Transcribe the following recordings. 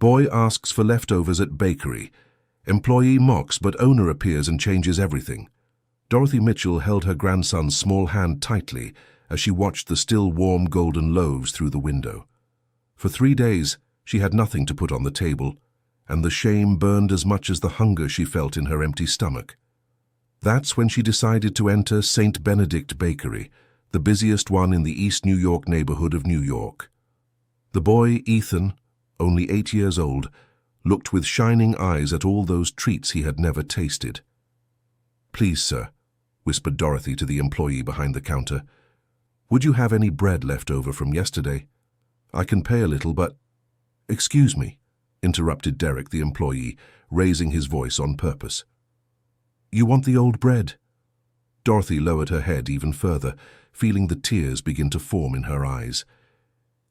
Boy asks for leftovers at bakery. Employee mocks, but owner appears and changes everything. Dorothy Mitchell held her grandson's small hand tightly as she watched the still warm golden loaves through the window. For 3 days, she had nothing to put on the table, and the shame burned as much as the hunger she felt in her empty stomach. That's when she decided to enter St. Benedict Bakery, the busiest one in the East New York neighborhood of New York. The boy, Ethan, only 8 years old, looked with shining eyes at all those treats he had never tasted. "Please, sir," whispered Dorothy to the employee behind the counter, "would you have any bread left over from yesterday? I can pay a little, but—" "Excuse me," interrupted Derek, the employee, raising his voice on purpose. "You want the old bread?" Dorothy lowered her head even further, feeling the tears begin to form in her eyes.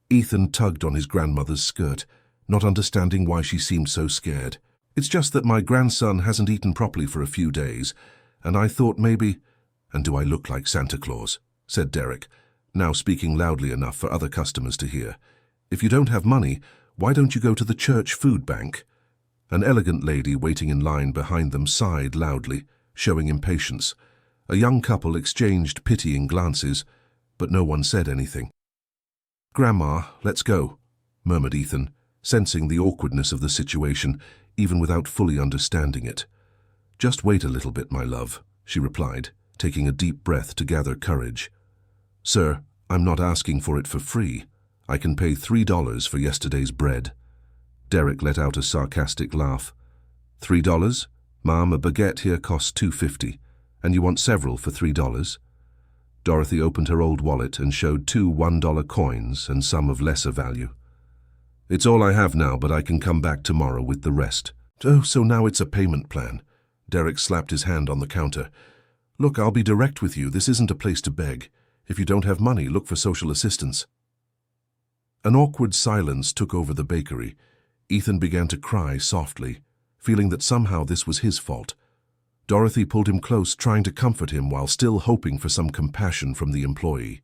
Ethan tugged on his grandmother's skirt, not understanding why she seemed so scared. "It's just that my grandson hasn't eaten properly for a few days, and I thought maybe—" "And do I look like Santa Claus?" said Derek, now speaking loudly enough for other customers to hear. "If you don't have money, why don't you go to the church food bank?" An elegant lady waiting in line behind them sighed loudly, showing impatience. A young couple exchanged pitying glances, but no one said anything. "Grandma, let's go," murmured Ethan, sensing the awkwardness of the situation, even without fully understanding it. "Just wait a little bit, my love," she replied, taking a deep breath to gather courage. "Sir, I'm not asking for it for free. I can pay $3 for yesterday's bread." Derek let out a sarcastic laugh. $3? Ma'am, a baguette here costs $2.50, and you want several for $3? Dorothy opened her old wallet and showed 2 $1 coins and some of lesser value. "It's all I have now, but I can come back tomorrow with the rest." "Oh, so now it's a payment plan." Derek slapped his hand on the counter. "Look, I'll be direct with you. This isn't a place to beg. If you don't have money, look for social assistance." An awkward silence took over the bakery. Ethan began to cry softly, feeling that somehow this was his fault. Dorothy pulled him close, trying to comfort him while still hoping for some compassion from the employee.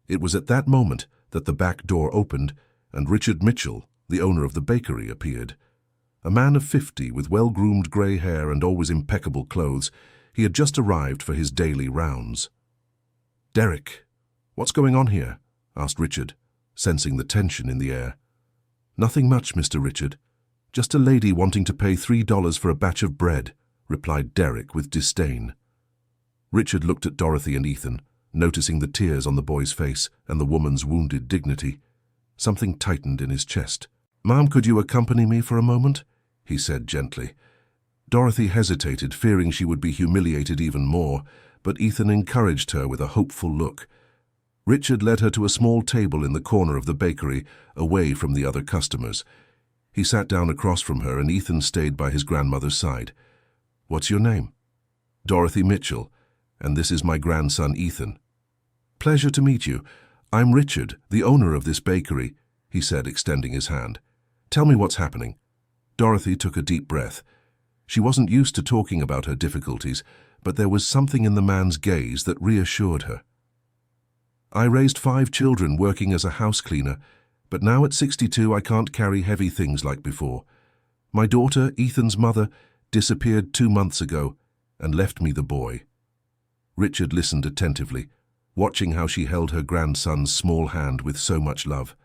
It was at that moment that the back door opened and Richard Mitchell, the owner of the bakery, appeared. A man of 50 with well-groomed grey hair and always impeccable clothes, he had just arrived for his daily rounds. "Derek, what's going on here?" asked Richard, sensing the tension in the air. "Nothing much, Mr. Richard. Just a lady wanting to pay $3 for a batch of bread," replied Derek with disdain. Richard looked at Dorothy and Ethan, noticing the tears on the boy's face and the woman's wounded dignity. Something tightened in his chest. "Ma'am, could you accompany me for a moment?" he said gently. Dorothy hesitated, fearing she would be humiliated even more, but Ethan encouraged her with a hopeful look. Richard led her to a small table in the corner of the bakery, away from the other customers. He sat down across from her, and Ethan stayed by his grandmother's side. "What's your name?" "Dorothy Mitchell, and this is my grandson Ethan." "Pleasure to meet you. I'm Richard, the owner of this bakery," he said, extending his hand. "Tell me what's happening." Dorothy took a deep breath. She wasn't used to talking about her difficulties, but there was something in the man's gaze that reassured her. "I raised 5 children working as a house cleaner, but now at 62 I can't carry heavy things like before. My daughter, Ethan's mother, disappeared 2 months ago and left me the boy." Richard listened attentively, watching how she held her grandson's small hand with so much love.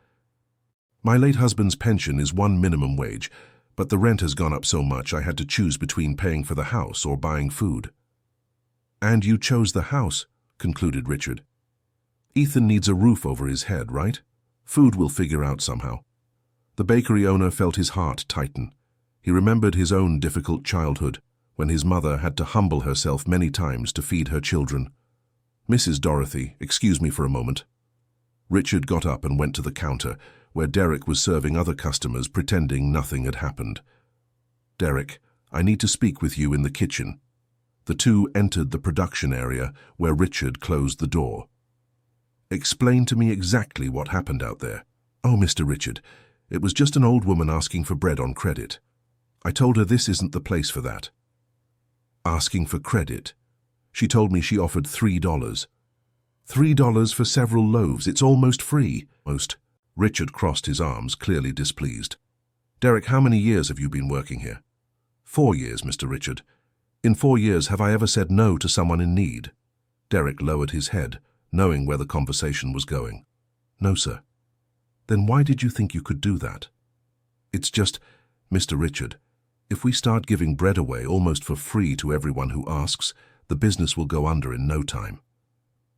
"My late husband's pension is 1 minimum wage, but the rent has gone up so much I had to choose between paying for the house or buying food." "And you chose the house," concluded Richard. "Ethan needs a roof over his head, right? Food will figure out somehow." The bakery owner felt his heart tighten. He remembered his own difficult childhood, when his mother had to humble herself many times to feed her children. "Mrs. Dorothy, excuse me for a moment." Richard got up and went to the counter, where Derek was serving other customers, pretending nothing had happened. "Derek, I need to speak with you in the kitchen." The two entered the production area, where Richard closed the door. "Explain to me exactly what happened out there." "Oh, Mr. Richard, it was just an old woman asking for bread on credit. I told her this isn't the place for that." "Asking for credit? She told me she offered $3. $3 for several loaves. It's almost free." Richard crossed his arms, clearly displeased. Derek, how many years have you been working here? 4 years, Mr. Richard. In 4 years, have I ever said no to someone in need? Derek lowered his head, knowing where the conversation was going. No, sir. Then why did you think you could do that? It's just, Mr. Richard, if we start giving bread away almost for free to everyone who asks, the business will go under in no time.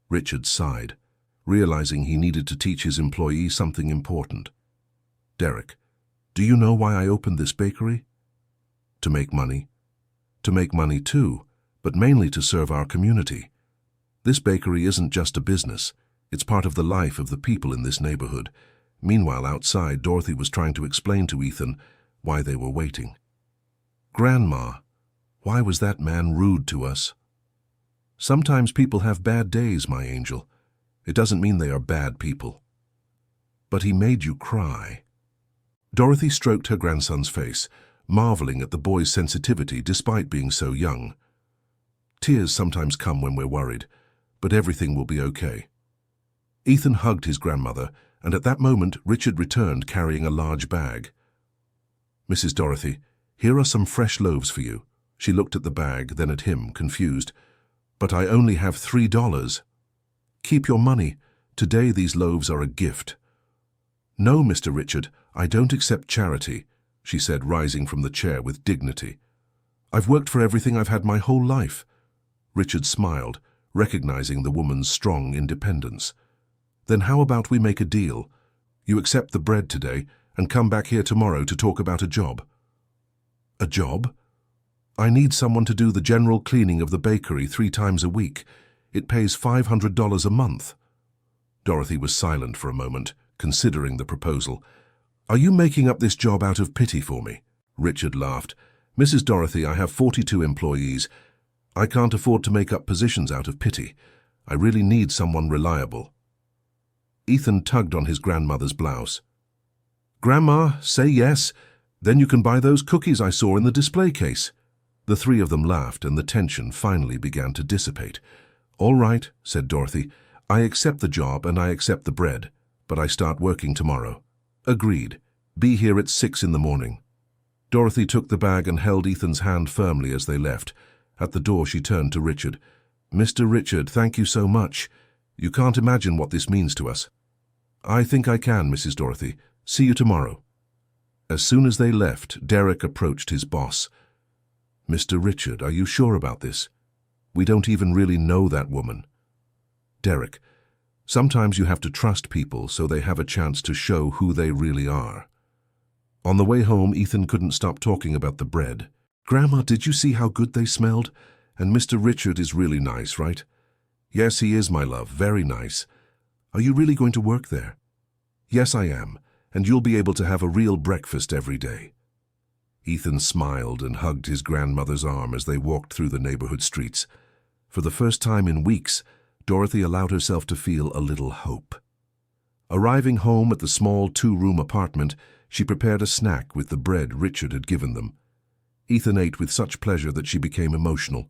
Richard sighed, realizing he needed to teach his employee something important. Derek, do you know why I opened this bakery? To make money. To make money too, but mainly to serve our community. This bakery isn't just a business. It's part of the life of the people in this neighborhood. Meanwhile, outside, Dorothy was trying to explain to Ethan why they were waiting. Grandma, why was that man rude to us? Sometimes people have bad days, my angel. It doesn't mean they are bad people. But he made you cry. Dorothy stroked her grandson's face, marveling at the boy's sensitivity despite being so young. Tears sometimes come when we're worried, but everything will be okay. Ethan hugged his grandmother, and at that moment Richard returned carrying a large bag. Mrs. Dorothy, here are some fresh loaves for you. She looked at the bag, then at him, confused. But I only have $3. Keep your money. Today these loaves are a gift. No, Mr. Richard, I don't accept charity, she said, rising from the chair with dignity. I've worked for everything I've had my whole life. Richard smiled, recognizing the woman's strong independence. Then how about we make a deal? You accept the bread today and come back here tomorrow to talk about a job. A job? I need someone to do the general cleaning of the bakery 3 times a week. It pays $500 a month. Dorothy was silent for a moment, considering the proposal. Are you making up this job out of pity for me? Richard laughed. Mrs. Dorothy, I have 42 employees. I can't afford to make up positions out of pity. I really need someone reliable. Ethan tugged on his grandmother's blouse. Grandma, say yes. Then you can buy those cookies I saw in the display case. The 3 of them laughed, and the tension finally began to dissipate. All right, said Dorothy. I accept the job and I accept the bread, but I start working tomorrow. Agreed. Be here at 6 in the morning. Dorothy took the bag and held Ethan's hand firmly as they left. At the door she turned to Richard. Mr. Richard, thank you so much. You can't imagine what this means to us. I think I can, Mrs. Dorothy. See you tomorrow. As soon as they left, Derek approached his boss. Mr. Richard, are you sure about this? We don't even really know that woman. Derek, sometimes you have to trust people so they have a chance to show who they really are. On the way home, Ethan couldn't stop talking about the bread. Grandma, did you see how good they smelled? And Mr. Richard is really nice, right? Yes, he is, my love, very nice. Are you really going to work there? Yes, I am, and you'll be able to have a real breakfast every day. Ethan smiled and hugged his grandmother's arm as they walked through the neighborhood streets. For the first time in weeks, Dorothy allowed herself to feel a little hope. Arriving home at the small 2-room apartment, she prepared a snack with the bread Richard had given them. Ethan ate with such pleasure that she became emotional.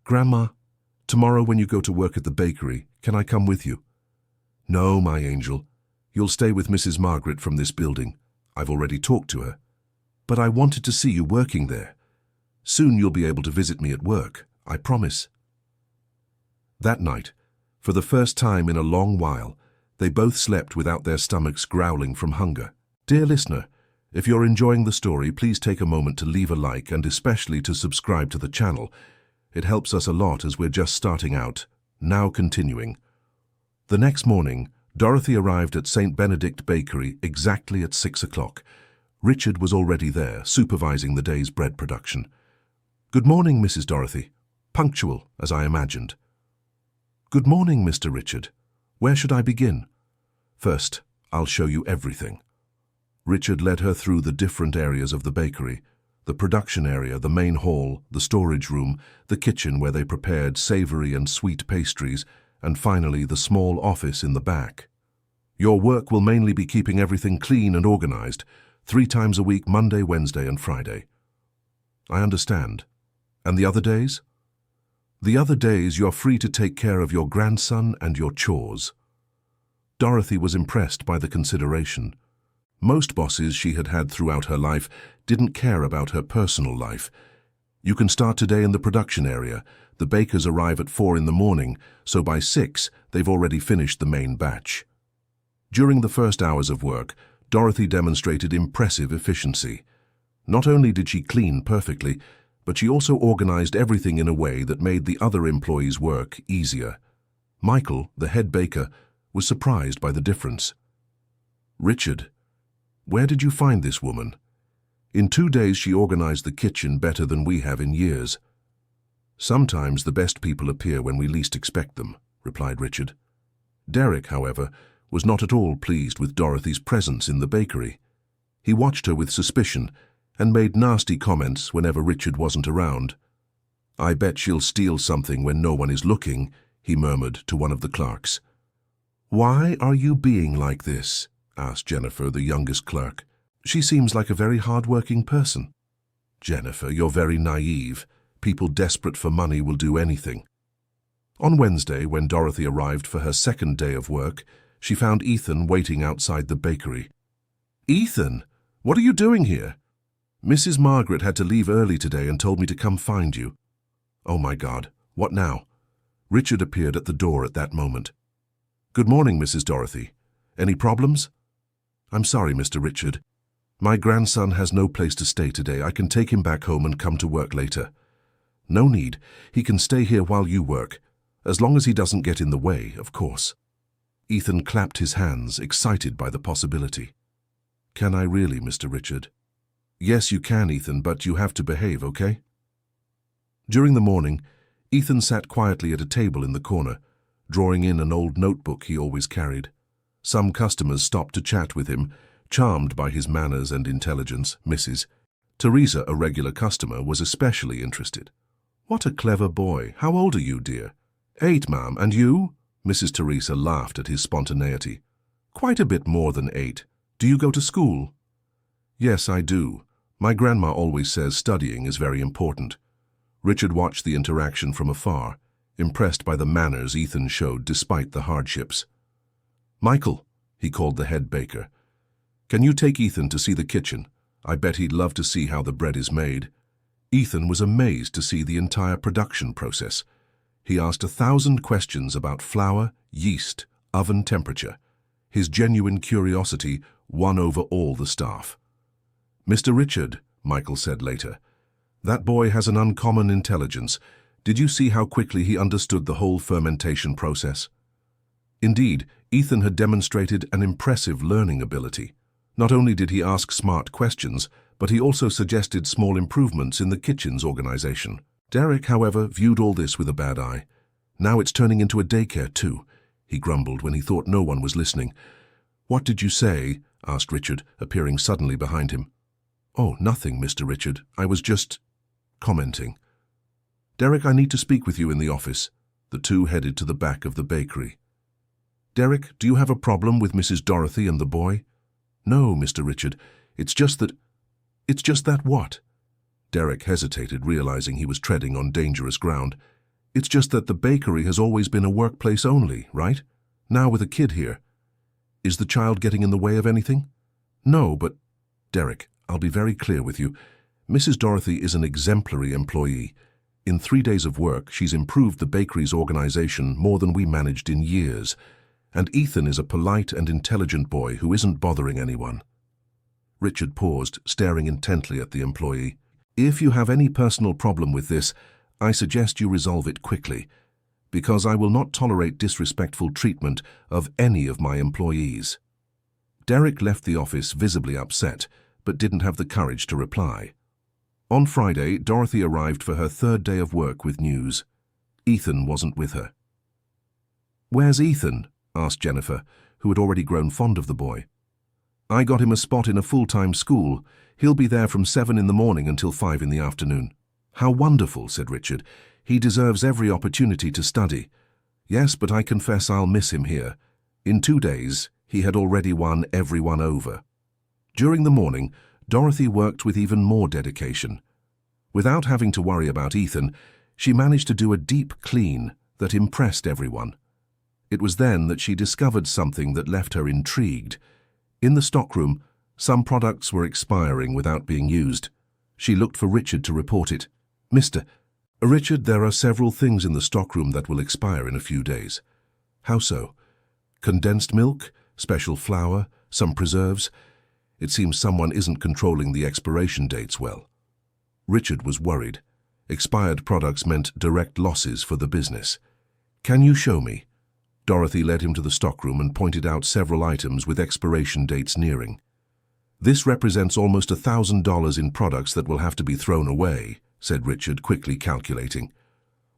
Grandma, tomorrow when you go to work at the bakery, can I come with you? No, my angel. You'll stay with Mrs. Margaret from this building. I've already talked to her. But I wanted to see you working there. Soon you'll be able to visit me at work, I promise. That night, for the first time in a long while, they both slept without their stomachs growling from hunger. Dear listener, if you're enjoying the story, please take a moment to leave a like and especially to subscribe to the channel. It helps us a lot as we're just starting out. Now continuing. The next morning, Dorothy arrived at St. Benedict Bakery exactly at 6 o'clock. Richard was already there, supervising the day's bread production. Good morning, Mrs. Dorothy. Punctual, as I imagined. Good morning, Mr. Richard. Where should I begin? First, I'll show you everything. Richard led her through the different areas of the bakery, the production area, the main hall, the storage room, the kitchen where they prepared savory and sweet pastries, and finally the small office in the back. Your work will mainly be keeping everything clean and organized, 3 times a week, Monday, Wednesday, and Friday. I understand. And the other days? The other days you're free to take care of your grandson and your chores. Dorothy was impressed by the consideration. Most bosses she had had throughout her life didn't care about her personal life. You can start today in the production area. The bakers arrive at 4 in the morning, so by 6 they've already finished the main batch. During the first hours of work, Dorothy demonstrated impressive efficiency. Not only did she clean perfectly, but she also organized everything in a way that made the other employees' work easier. Michael, the head baker, was surprised by the difference. "Richard, where did you find this woman? In 2 days she organized the kitchen better than we have in years." "Sometimes the best people appear when we least expect them," replied Richard. Derek, however, was not at all pleased with Dorothy's presence in the bakery. He watched her with suspicion and made nasty comments whenever Richard wasn't around. "I bet she'll steal something when no one is looking," he murmured to one of the clerks. "Why are you being like this?" asked Jennifer, the youngest clerk. "She seems like a very hard-working person." "Jennifer, you're very naive. People desperate for money will do anything." On Wednesday, when Dorothy arrived for her second day of work, she found Ethan waiting outside the bakery. "Ethan, what are you doing here?" "Mrs. Margaret had to leave early today and told me to come find you." "Oh my God, what now?" Richard appeared at the door at that moment. "Good morning, Mrs. Dorothy. Any problems?" "I'm sorry, Mr. Richard. My grandson has no place to stay today. I can take him back home and come to work later." "No need. He can stay here while you work. As long as he doesn't get in the way, of course." Ethan clapped his hands, excited by the possibility. "Can I really, Mr. Richard?" "Yes, you can, Ethan, but you have to behave, okay?" During the morning, Ethan sat quietly at a table in the corner, drawing in an old notebook he always carried. Some customers stopped to chat with him, charmed by his manners and intelligence. Mrs. Teresa, a regular customer, was especially interested. "What a clever boy. How old are you, dear?" "8, ma'am. And you?" Mrs. Teresa laughed at his spontaneity. "Quite a bit more than 8. Do you go to school?" "Yes, I do. My grandma always says studying is very important." Richard watched the interaction from afar, impressed by the manners Ethan showed despite the hardships. "Michael," he called the head baker, "can you take Ethan to see the kitchen? I bet he'd love to see how the bread is made." Ethan was amazed to see the entire production process. He asked 1,000 questions about flour, yeast, oven temperature. His genuine curiosity won over all the staff. "Mr. Richard," Michael said later, "that boy has an uncommon intelligence. Did you see how quickly he understood the whole fermentation process?" Indeed, Ethan had demonstrated an impressive learning ability. Not only did he ask smart questions, but he also suggested small improvements in the kitchen's organization. Derek, however, viewed all this with a bad eye. "Now it's turning into a daycare too," he grumbled when he thought no one was listening. "What did you say?" asked Richard, appearing suddenly behind him. "Oh, nothing, Mr. Richard. I was just commenting." "Derek, I need to speak with you in the office." The two headed to the back of the bakery. "Derek, do you have a problem with Mrs. Dorothy and the boy?" "No, Mr. Richard. It's just that what?" Derek hesitated, realizing he was treading on dangerous ground. "It's just that the bakery has always been a workplace only, right? Now with a kid here. Is the child getting in the way of anything?" "No, but..." "Derek, I'll be very clear with you. Mrs. Dorothy is an exemplary employee. In 3 days of work, she's improved the bakery's organization more than we managed in years. And Ethan is a polite and intelligent boy who isn't bothering anyone." Richard paused, staring intently at the employee. "If you have any personal problem with this, I suggest you resolve it quickly, because I will not tolerate disrespectful treatment of any of my employees." Derek left the office visibly upset, but didn't have the courage to reply. On Friday, Dorothy arrived for her 3rd day of work with news. Ethan wasn't with her. "Where's Ethan?" asked Jennifer, who had already grown fond of the boy. "I got him a spot in a full-time school. He'll be there from 7 in the morning until 5 in the afternoon." "How wonderful," said Richard. "He deserves every opportunity to study." "Yes, but I confess I'll miss him here." In 2 days, he had already won everyone over. During the morning, Dorothy worked with even more dedication. Without having to worry about Ethan, she managed to do a deep clean that impressed everyone. It was then that she discovered something that left her intrigued. In the stockroom, Some products were expiring without being used. She looked for Richard to report it. "Mr. Richard, there are several things in the stockroom that will expire in a few days." "How so?" "Condensed milk, special flour, some preserves. It seems someone isn't controlling the expiration dates well." Richard was worried. Expired products meant direct losses for the business. "Can you show me?" Dorothy led him to the stockroom and pointed out several items with expiration dates nearing. "This represents almost $1,000 in products that will have to be thrown away," said Richard, quickly calculating.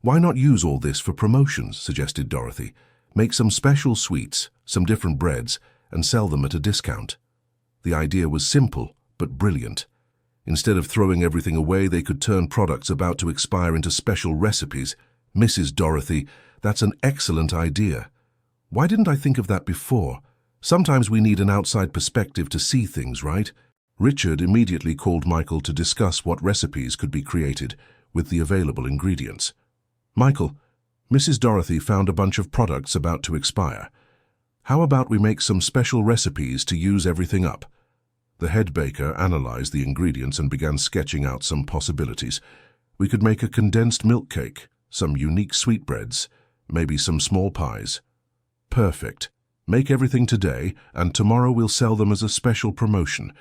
"Why not use all this for promotions?" suggested Dorothy. "Make some special sweets, some different breads, and sell them at a discount." The idea was simple, but brilliant. Instead of throwing everything away, they could turn products about to expire into special recipes. "Mrs. Dorothy, that's an excellent idea. Why didn't I think of that before? Sometimes we need an outside perspective to see things, right?" Richard immediately called Michael to discuss what recipes could be created with the available ingredients. "Michael, Mrs. Dorothy found a bunch of products about to expire. How about we make some special recipes to use everything up?" The head baker analyzed the ingredients and began sketching out some possibilities. "We could make a condensed milk cake, some unique sweetbreads, maybe some small pies." "Perfect. Make everything today, and tomorrow we'll sell them as a special promotion."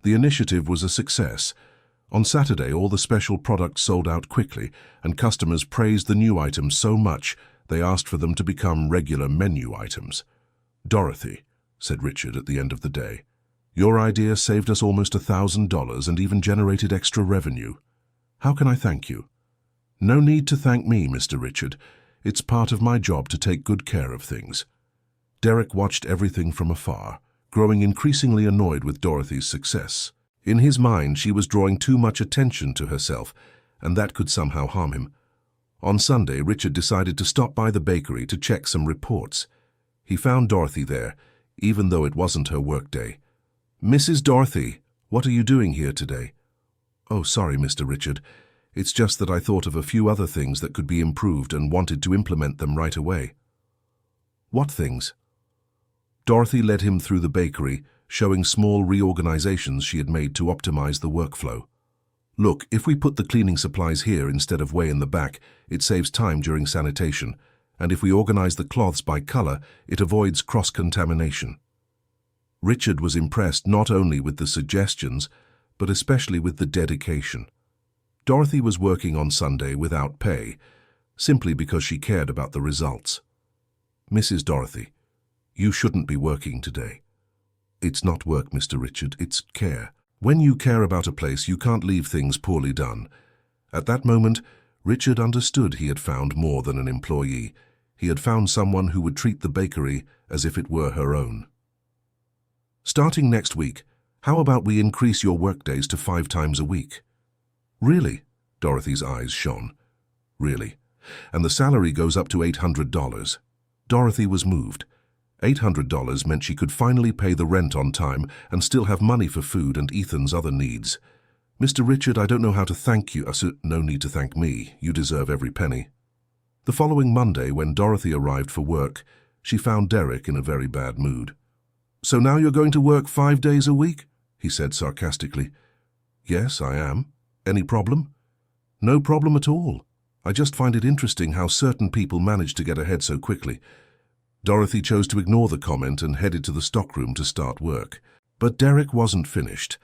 The initiative was a success. On Saturday, all the special products sold out quickly, and customers praised the new items so much they asked for them to become regular menu items. "Dorothy," said Richard at the end of the day, "your idea saved us almost $1,000 and even generated extra revenue. How can I thank you?" "No need to thank me, Mr. Richard. It's part of my job to take good care of things." Derek watched everything from afar, growing increasingly annoyed with Dorothy's success. In his mind, she was drawing too much attention to herself, and that could somehow harm him. On Sunday, Richard decided to stop by the bakery to check some reports. He found Dorothy there, even though it wasn't her workday. "Mrs. Dorothy, what are you doing here today?" "Oh, sorry, Mr. Richard. It's just that I thought of a few other things that could be improved and wanted to implement them right away." "What things?" Dorothy led him through the bakery, showing small reorganizations she had made to optimize the workflow. "Look, if we put the cleaning supplies here instead of way in the back, it saves time during sanitation, and if we organize the cloths by color, it avoids cross-contamination." Richard was impressed not only with the suggestions, but especially with the dedication. Dorothy was working on Sunday without pay, simply because she cared about the results. "Mrs. Dorothy, you shouldn't be working today." "It's not work, Mr. Richard, it's care. When you care about a place, you can't leave things poorly done." At that moment, Richard understood he had found more than an employee. He had found someone who would treat the bakery as if it were her own. "Starting next week, how about we increase your workdays to 5 times a week?" "Really?" Dorothy's eyes shone. "Really. And the salary goes up to $800. Dorothy was moved. $800 meant she could finally pay the rent on time and still have money for food and Ethan's other needs. "Mr. Richard, I don't know how to thank you." "No need to thank me. You deserve every penny." The following Monday, when Dorothy arrived for work, she found Derek in a very bad mood. "So now you're going to work 5 days a week?" he said sarcastically. "Yes, I am. Any problem?" "No problem at all. I just find it interesting how certain people manage to get ahead so quickly." Dorothy chose to ignore the comment and headed to the stockroom to start work. But Derek wasn't finished.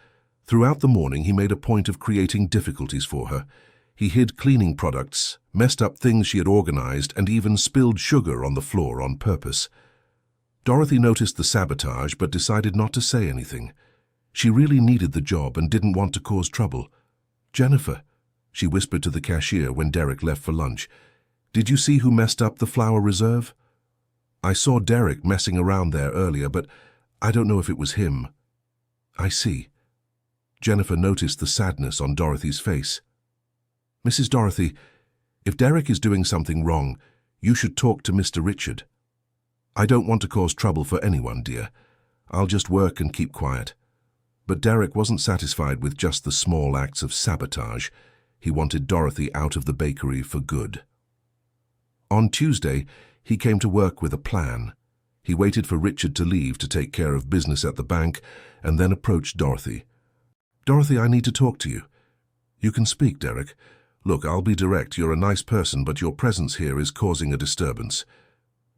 Throughout the morning, he made a point of creating difficulties for her. He hid cleaning products, messed up things she had organized, and even spilled sugar on the floor on purpose. Dorothy noticed the sabotage but decided not to say anything. She really needed the job and didn't want to cause trouble. "Jennifer," she whispered to the cashier when Derek left for lunch, "did you see who messed up the flour reserve?" "I saw Derek messing around there earlier, but I don't know if it was him." "I see." Jennifer noticed the sadness on Dorothy's face. "Mrs. Dorothy, if Derek is doing something wrong, you should talk to Mr. Richard." "I don't want to cause trouble for anyone, dear. I'll just work and keep quiet." But Derek wasn't satisfied with just the small acts of sabotage. He wanted Dorothy out of the bakery for good. On Tuesday, he came to work with a plan. He waited for Richard to leave to take care of business at the bank and then approached Dorothy. "Dorothy, I need to talk to you." "You can speak, Derek. Look, I'll be direct. You're a nice person, but your presence here is causing a disturbance."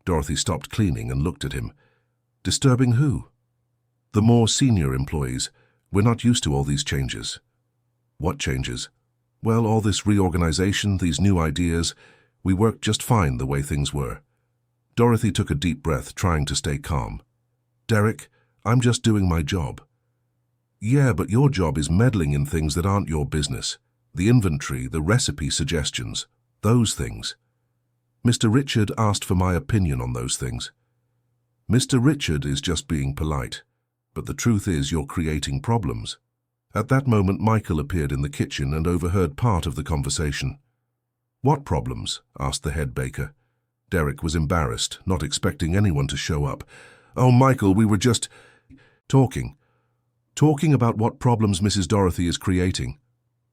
Dorothy stopped cleaning and looked at him. "Disturbing who?" "The more senior employees. We're not used to all these changes." "What changes?" "Well, all this reorganization, these new ideas. We worked just fine the way things were." Dorothy took a deep breath, trying to stay calm. "Derek, I'm just doing my job." "Yeah, but your job is meddling in things that aren't your business. The inventory, the recipe suggestions, those things. Mr. Richard asked for my opinion on those things." "Mr. Richard is just being polite, but the truth is you're creating problems." At that moment, Michael appeared in the kitchen and overheard part of the conversation. "What problems?" asked the head baker. Derek was embarrassed, not expecting anyone to show up. "Oh, Michael, we were just talking. Talking about what problems Mrs. Dorothy is creating.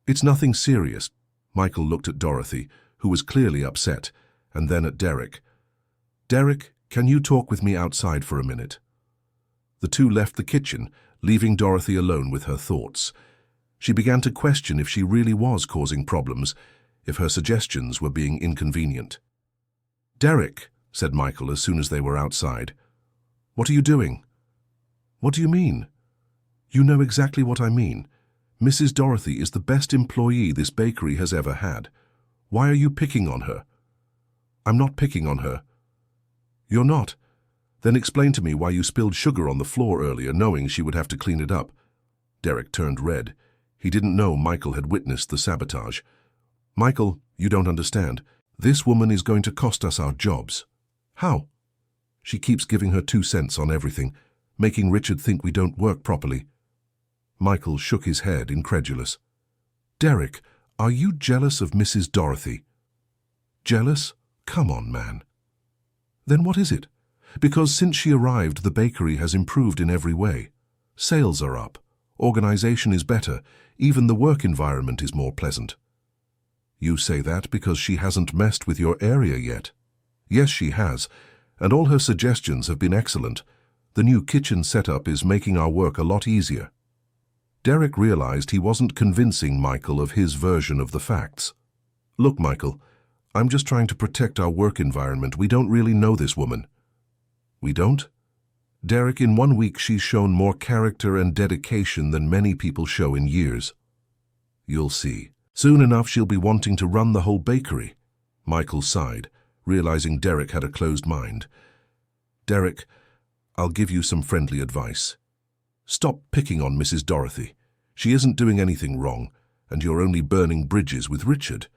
It's nothing serious." Michael looked at Dorothy, who was clearly upset, and then at Derek. "Derek, can you talk with me outside for a minute?" The two left the kitchen, leaving Dorothy alone with her thoughts. She began to question if she really was causing problems, if her suggestions were being inconvenient. "Derek," said Michael as soon as they were outside. "What are you doing?" "What do you mean?" "You know exactly what I mean. Mrs. Dorothy is the best employee this bakery has ever had. Why are you picking on her?" "I'm not picking on her." "You're not? Then explain to me why you spilled sugar on the floor earlier, knowing she would have to clean it up." Derek turned red. He didn't know Michael had witnessed the sabotage. "Michael, you don't understand. This woman is going to cost us our jobs." "How?" "She keeps giving her 2 cents on everything, making Richard think we don't work properly." Michael shook his head, incredulous. "Derek, are you jealous of Mrs. Dorothy?" "Jealous? Come on, man." "Then what is it?" "Because since she arrived, the bakery has improved in every way. Sales are up, organization is better, even the work environment is more pleasant." "You say that because she hasn't messed with your area yet." "Yes, she has, and all her suggestions have been excellent. The new kitchen setup is making our work a lot easier." Derek realized he wasn't convincing Michael of his version of the facts. "Look, Michael, I'm just trying to protect our work environment. We don't really know this woman." "We don't?" "Derek, in 1 week she's shown more character and dedication than many people show in years." "You'll see. Soon enough she'll be wanting to run the whole bakery." Michael sighed, realizing Derek had a closed mind. "Derek, I'll give you some friendly advice. Stop picking on Mrs. Dorothy. She isn't doing anything wrong, and you're only burning bridges with Richard."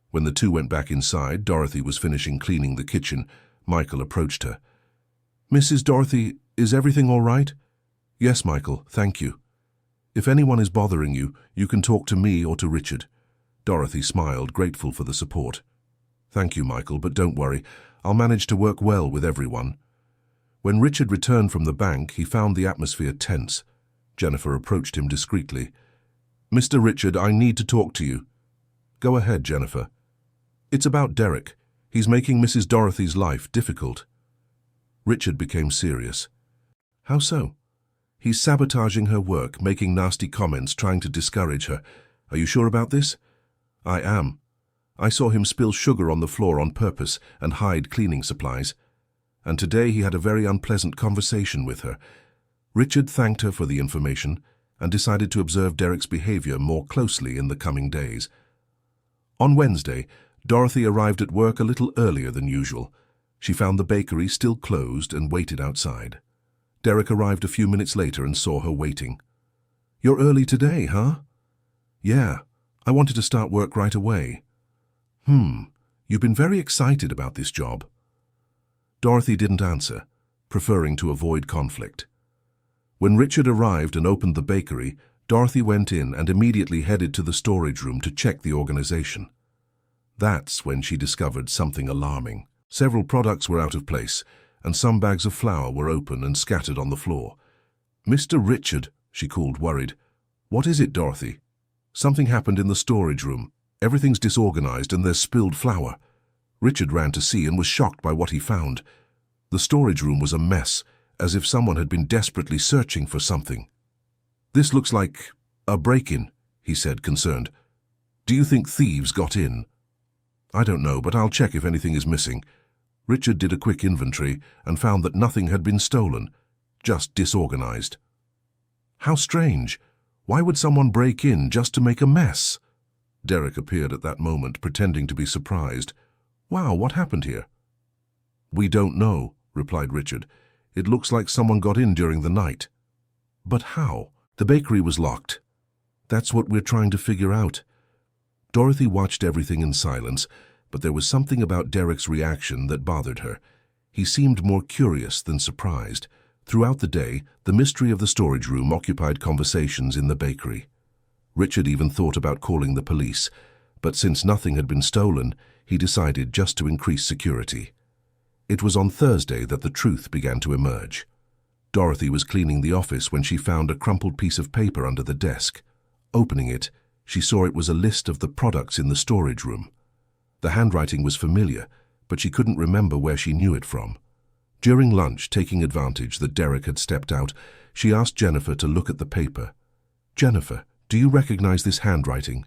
When the two went back inside, Dorothy was finishing cleaning the kitchen. Michael approached her. "Mrs. Dorothy, is everything all right?" "Yes, Michael, thank you." "If anyone is bothering you, you can talk to me or to Richard." Dorothy smiled, grateful for the support. "Thank you, Michael, but don't worry. I'll manage to work well with everyone." When Richard returned from the bank, he found the atmosphere tense. Jennifer approached him discreetly. "Mr. Richard, I need to talk to you." "Go ahead, Jennifer." "It's about Derek. He's making Mrs. Dorothy's life difficult." Richard became serious. "How so?" "He's sabotaging her work, making nasty comments, trying to discourage her. Are you sure about this?" "I am. I saw him spill sugar on the floor on purpose and hide cleaning supplies. And today he had a very unpleasant conversation with her." Richard thanked her for the information and decided to observe Derek's behavior more closely in the coming days. On Wednesday, Dorothy arrived at work a little earlier than usual. She found the bakery still closed and waited outside. Derek arrived a few minutes later and saw her waiting. "You're early today, huh?" "Yeah, I wanted to start work right away." You've been very excited about this job." Dorothy didn't answer, preferring to avoid conflict. When Richard arrived and opened the bakery, Dorothy went in and immediately headed to the storage room to check the organization. That's when she discovered something alarming. Several products were out of place, and some bags of flour were open and scattered on the floor. "Mr. Richard," she called, worried. "What is it, Dorothy?" "Something happened in the storage room. Everything's disorganized and there's spilled flour." Richard ran to see and was shocked by what he found. The storage room was a mess, as if someone had been desperately searching for something. "This looks like a break-in," he said, concerned. "Do you think thieves got in?" "I don't know, but I'll check if anything is missing." Richard did a quick inventory and found that nothing had been stolen, just disorganized. "How strange. Why would someone break in just to make a mess?" Derek appeared at that moment, pretending to be surprised. "Wow, what happened here?" "We don't know," replied Richard. "It looks like someone got in during the night." "But how? The bakery was locked." "That's what we're trying to figure out." Dorothy watched everything in silence, but there was something about Derek's reaction that bothered her. He seemed more curious than surprised. Throughout the day, the mystery of the storage room occupied conversations in the bakery. Richard even thought about calling the police, but since nothing had been stolen, he decided just to increase security. It was on Thursday that the truth began to emerge. Dorothy was cleaning the office when she found a crumpled piece of paper under the desk. Opening it, she saw it was a list of the products in the storage room. The handwriting was familiar, but she couldn't remember where she knew it from. During lunch, taking advantage that Derek had stepped out, she asked Jennifer to look at the paper. "Jennifer, do you recognize this handwriting?"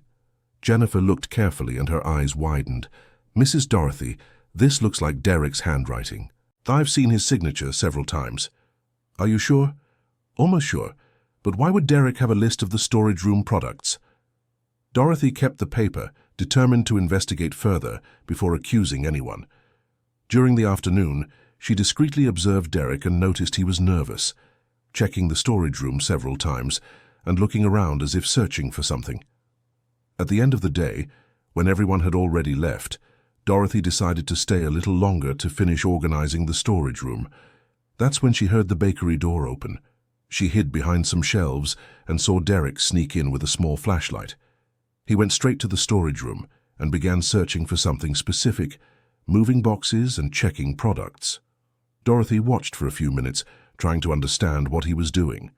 Jennifer looked carefully and her eyes widened. "Mrs. Dorothy, this looks like Derek's handwriting. I've seen his signature several times." "Are you sure?" "Almost sure. But why would Derek have a list of the storage room products?" Dorothy kept the paper, determined to investigate further before accusing anyone. During the afternoon, she discreetly observed Derek and noticed he was nervous, checking the storage room several times and looking around as if searching for something. At the end of the day, when everyone had already left, Dorothy decided to stay a little longer to finish organizing the storage room. That's when she heard the bakery door open. She hid behind some shelves and saw Derek sneak in with a small flashlight. He went straight to the storage room and began searching for something specific, moving boxes and checking products. Dorothy watched for a few minutes, trying to understand what he was doing.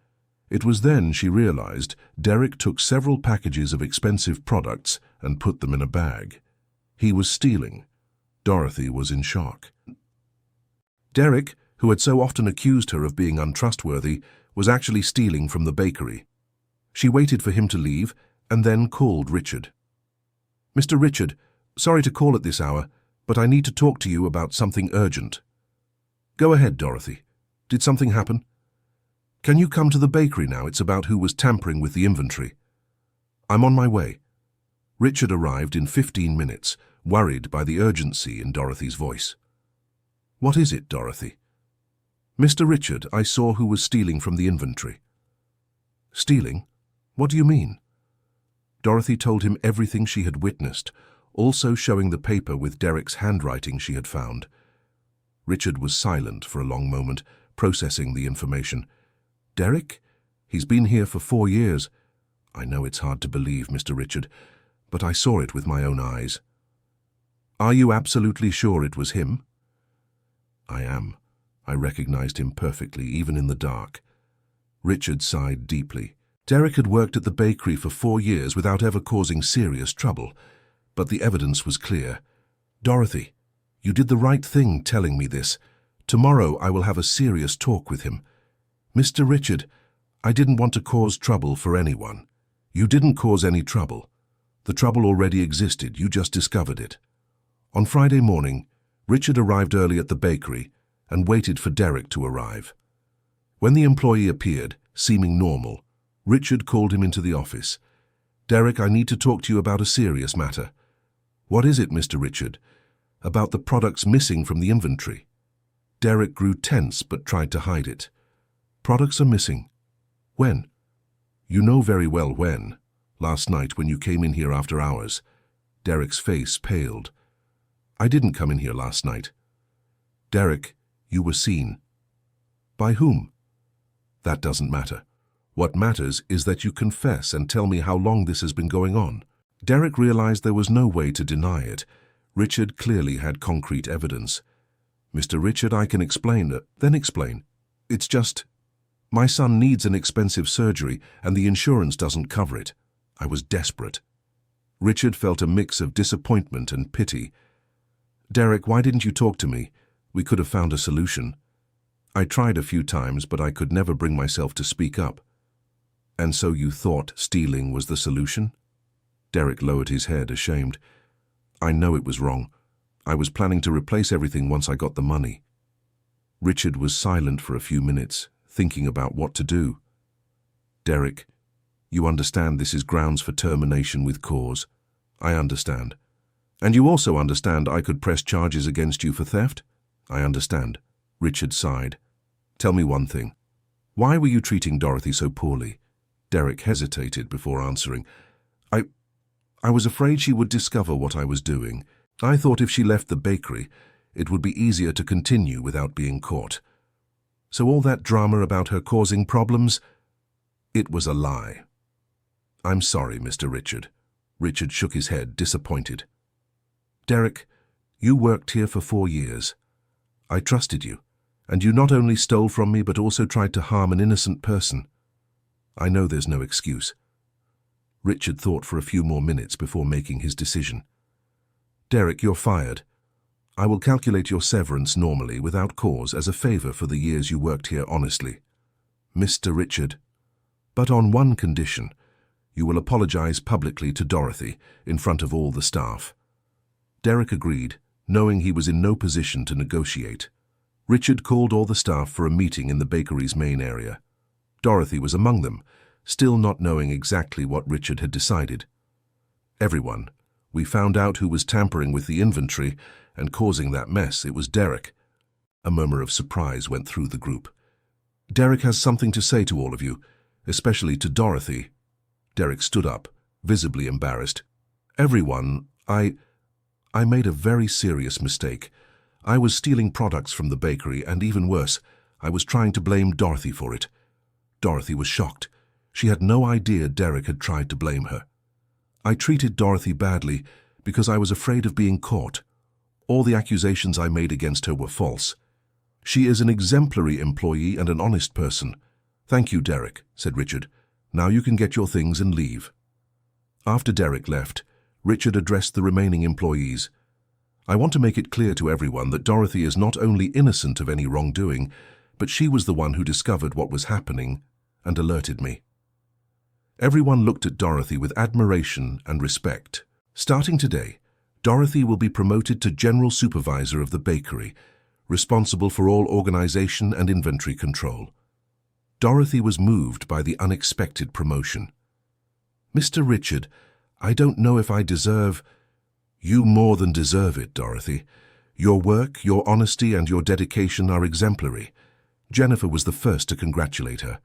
It was then she realized Derek took several packages of expensive products and put them in a bag. He was stealing. Dorothy was in shock. Derek, who had so often accused her of being untrustworthy, was actually stealing from the bakery. She waited for him to leave and then called Richard. "Mr. Richard, sorry to call at this hour, but I need to talk to you about something urgent." "Go ahead, Dorothy. Did something happen?" "Can you come to the bakery now? It's about who was tampering with the inventory." "I'm on my way." Richard arrived in 15 minutes, worried by the urgency in Dorothy's voice. "What is it, Dorothy?" "Mr. Richard, I saw who was stealing from the inventory." "Stealing? What do you mean?" Dorothy told him everything she had witnessed, also showing the paper with Derek's handwriting she had found. Richard was silent for a long moment, processing the information. "Derek? He's been here for 4 years. I know it's hard to believe, Mr. Richard, but I saw it with my own eyes." "Are you absolutely sure it was him?" "I am. I recognized him perfectly, even in the dark." Richard sighed deeply. Derek had worked at the bakery for 4 years without ever causing serious trouble, but the evidence was clear. "Dorothy, you did the right thing telling me this. Tomorrow I will have a serious talk with him." "Mr. Richard, I didn't want to cause trouble for anyone." "You didn't cause any trouble. The trouble already existed, you just discovered it." On Friday morning, Richard arrived early at the bakery and waited for Derek to arrive. When the employee appeared, seeming normal, Richard called him into the office. "Derek, I need to talk to you about a serious matter." "What is it, Mr. Richard?" "About the products missing from the inventory." Derek grew tense but tried to hide it. "Products are missing. When?" "You know very well when. Last night when you came in here after hours." Derek's face paled. "I didn't come in here last night." "Derek, you were seen." "By whom?" "That doesn't matter. What matters is that you confess and tell me how long this has been going on." Derek realized there was no way to deny it. Richard clearly had concrete evidence. "Mr. Richard, I can explain." "Then explain." "It's just, my son needs an expensive surgery and the insurance doesn't cover it." I was desperate. Richard felt a mix of disappointment and pity. "Derek, why didn't you talk to me? We could have found a solution. I tried a few times, but I could never bring myself to speak up. And so you thought stealing was the solution? Derek lowered his head, ashamed. I know it was wrong. I was planning to replace everything once I got the money. Richard was silent for a few minutes, thinking about what to do. Derek, you understand this is grounds for termination with cause. I understand. And you also understand I could press charges against you for theft? I understand. Richard sighed. Tell me one thing. Why were you treating Dorothy so poorly? Derek hesitated before answering. I was afraid she would discover what I was doing. I thought if she left the bakery, it would be easier to continue without being caught. So all that drama about her causing problems, it was a lie. I'm sorry, Mr. Richard. Richard shook his head, disappointed. Derek, you worked here for 4 years. I trusted you, and you not only stole from me but also tried to harm an innocent person. I know there's no excuse. Richard thought for a few more minutes before making his decision. Derek, you're fired. I will calculate your severance normally without cause as a favor for the years you worked here honestly. Mr. Richard. But on one condition. You will apologize publicly to Dorothy in front of all the staff. Derek agreed, knowing he was in no position to negotiate. Richard called all the staff for a meeting in the bakery's main area. Dorothy was among them, still not knowing exactly what Richard had decided. Everyone, we found out who was tampering with the inventory and causing that mess. It was Derek. A murmur of surprise went through the group. Derek has something to say to all of you, especially to Dorothy. Derek stood up, visibly embarrassed. Everyone, I made a very serious mistake. I was stealing products from the bakery, and even worse, I was trying to blame Dorothy for it. Dorothy was shocked. She had no idea Derek had tried to blame her. I treated Dorothy badly because I was afraid of being caught. All the accusations I made against her were false. She is an exemplary employee and an honest person. Thank you, Derek, said Richard. Now you can get your things and leave. After Derek left, Richard addressed the remaining employees. I want to make it clear to everyone that Dorothy is not only innocent of any wrongdoing, but she was the one who discovered what was happening and alerted me. Everyone looked at Dorothy with admiration and respect. Starting today, Dorothy will be promoted to General Supervisor of the bakery, responsible for all organization and inventory control. Dorothy was moved by the unexpected promotion. Mr. Richard, I don't know if I deserve... You more than deserve it, Dorothy. Your work, your honesty, and your dedication are exemplary. Jennifer was the first to congratulate her.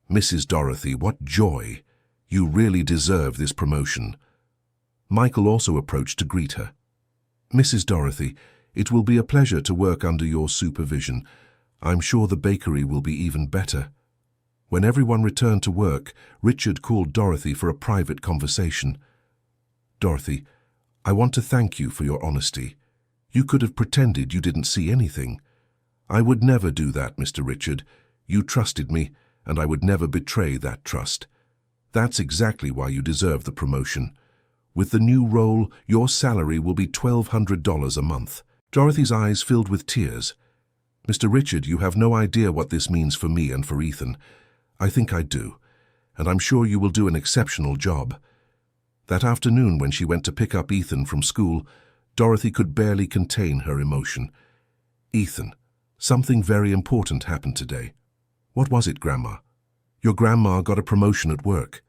Mrs. Dorothy, what joy! You really deserve this promotion. Michael also approached to greet her. Mrs. Dorothy, it will be a pleasure to work under your supervision. I'm sure the bakery will be even better. When everyone returned to work, Richard called Dorothy for a private conversation. Dorothy, I want to thank you for your honesty. You could have pretended you didn't see anything. I would never do that, Mr. Richard. You trusted me, and I would never betray that trust. That's exactly why you deserve the promotion. With the new role, your salary will be $1,200 a month. Dorothy's eyes filled with tears. Mr. Richard, you have no idea what this means for me and for Ethan. I think I do, and I'm sure you will do an exceptional job. That afternoon when she went to pick up Ethan from school, Dorothy could barely contain her emotion. Ethan, something very important happened today. What was it, Grandma? Your grandma got a promotion at work.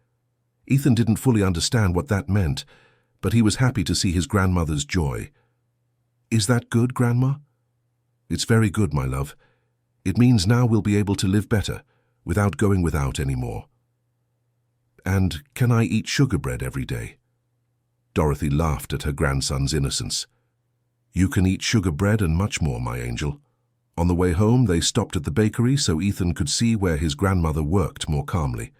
Ethan didn't fully understand what that meant, but he was happy to see his grandmother's joy. Is that good, Grandma? It's very good, my love. It means now we'll be able to live better, without going without anymore. And can I eat sugar bread every day? Dorothy laughed at her grandson's innocence. You can eat sugar bread and much more, my angel. On the way home, they stopped at the bakery so Ethan could see where his grandmother worked more calmly.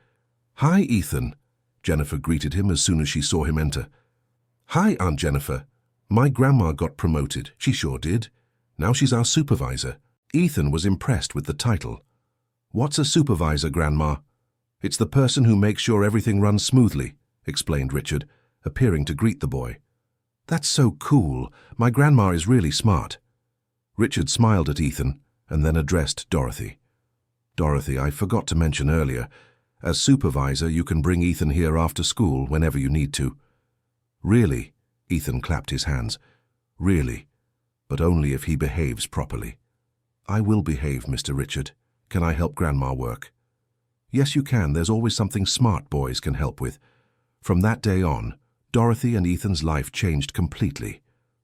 Hi, Ethan, Jennifer greeted him as soon as she saw him enter. Hi, Aunt Jennifer. My grandma got promoted. She sure did. Now she's our supervisor. Ethan was impressed with the title. What's a supervisor, Grandma? It's the person who makes sure everything runs smoothly, explained Richard, appearing to greet the boy. That's so cool. My grandma is really smart. Richard smiled at Ethan and then addressed Dorothy. Dorothy, I forgot to mention earlier, as supervisor you can bring Ethan here after school whenever you need to. Really? Ethan clapped his hands. Really, but only if he behaves properly. I will behave, Mr. Richard. Can I help Grandma work? Yes, you can. There's always something smart boys can help with. From that day on, Dorothy and Ethan's life changed completely.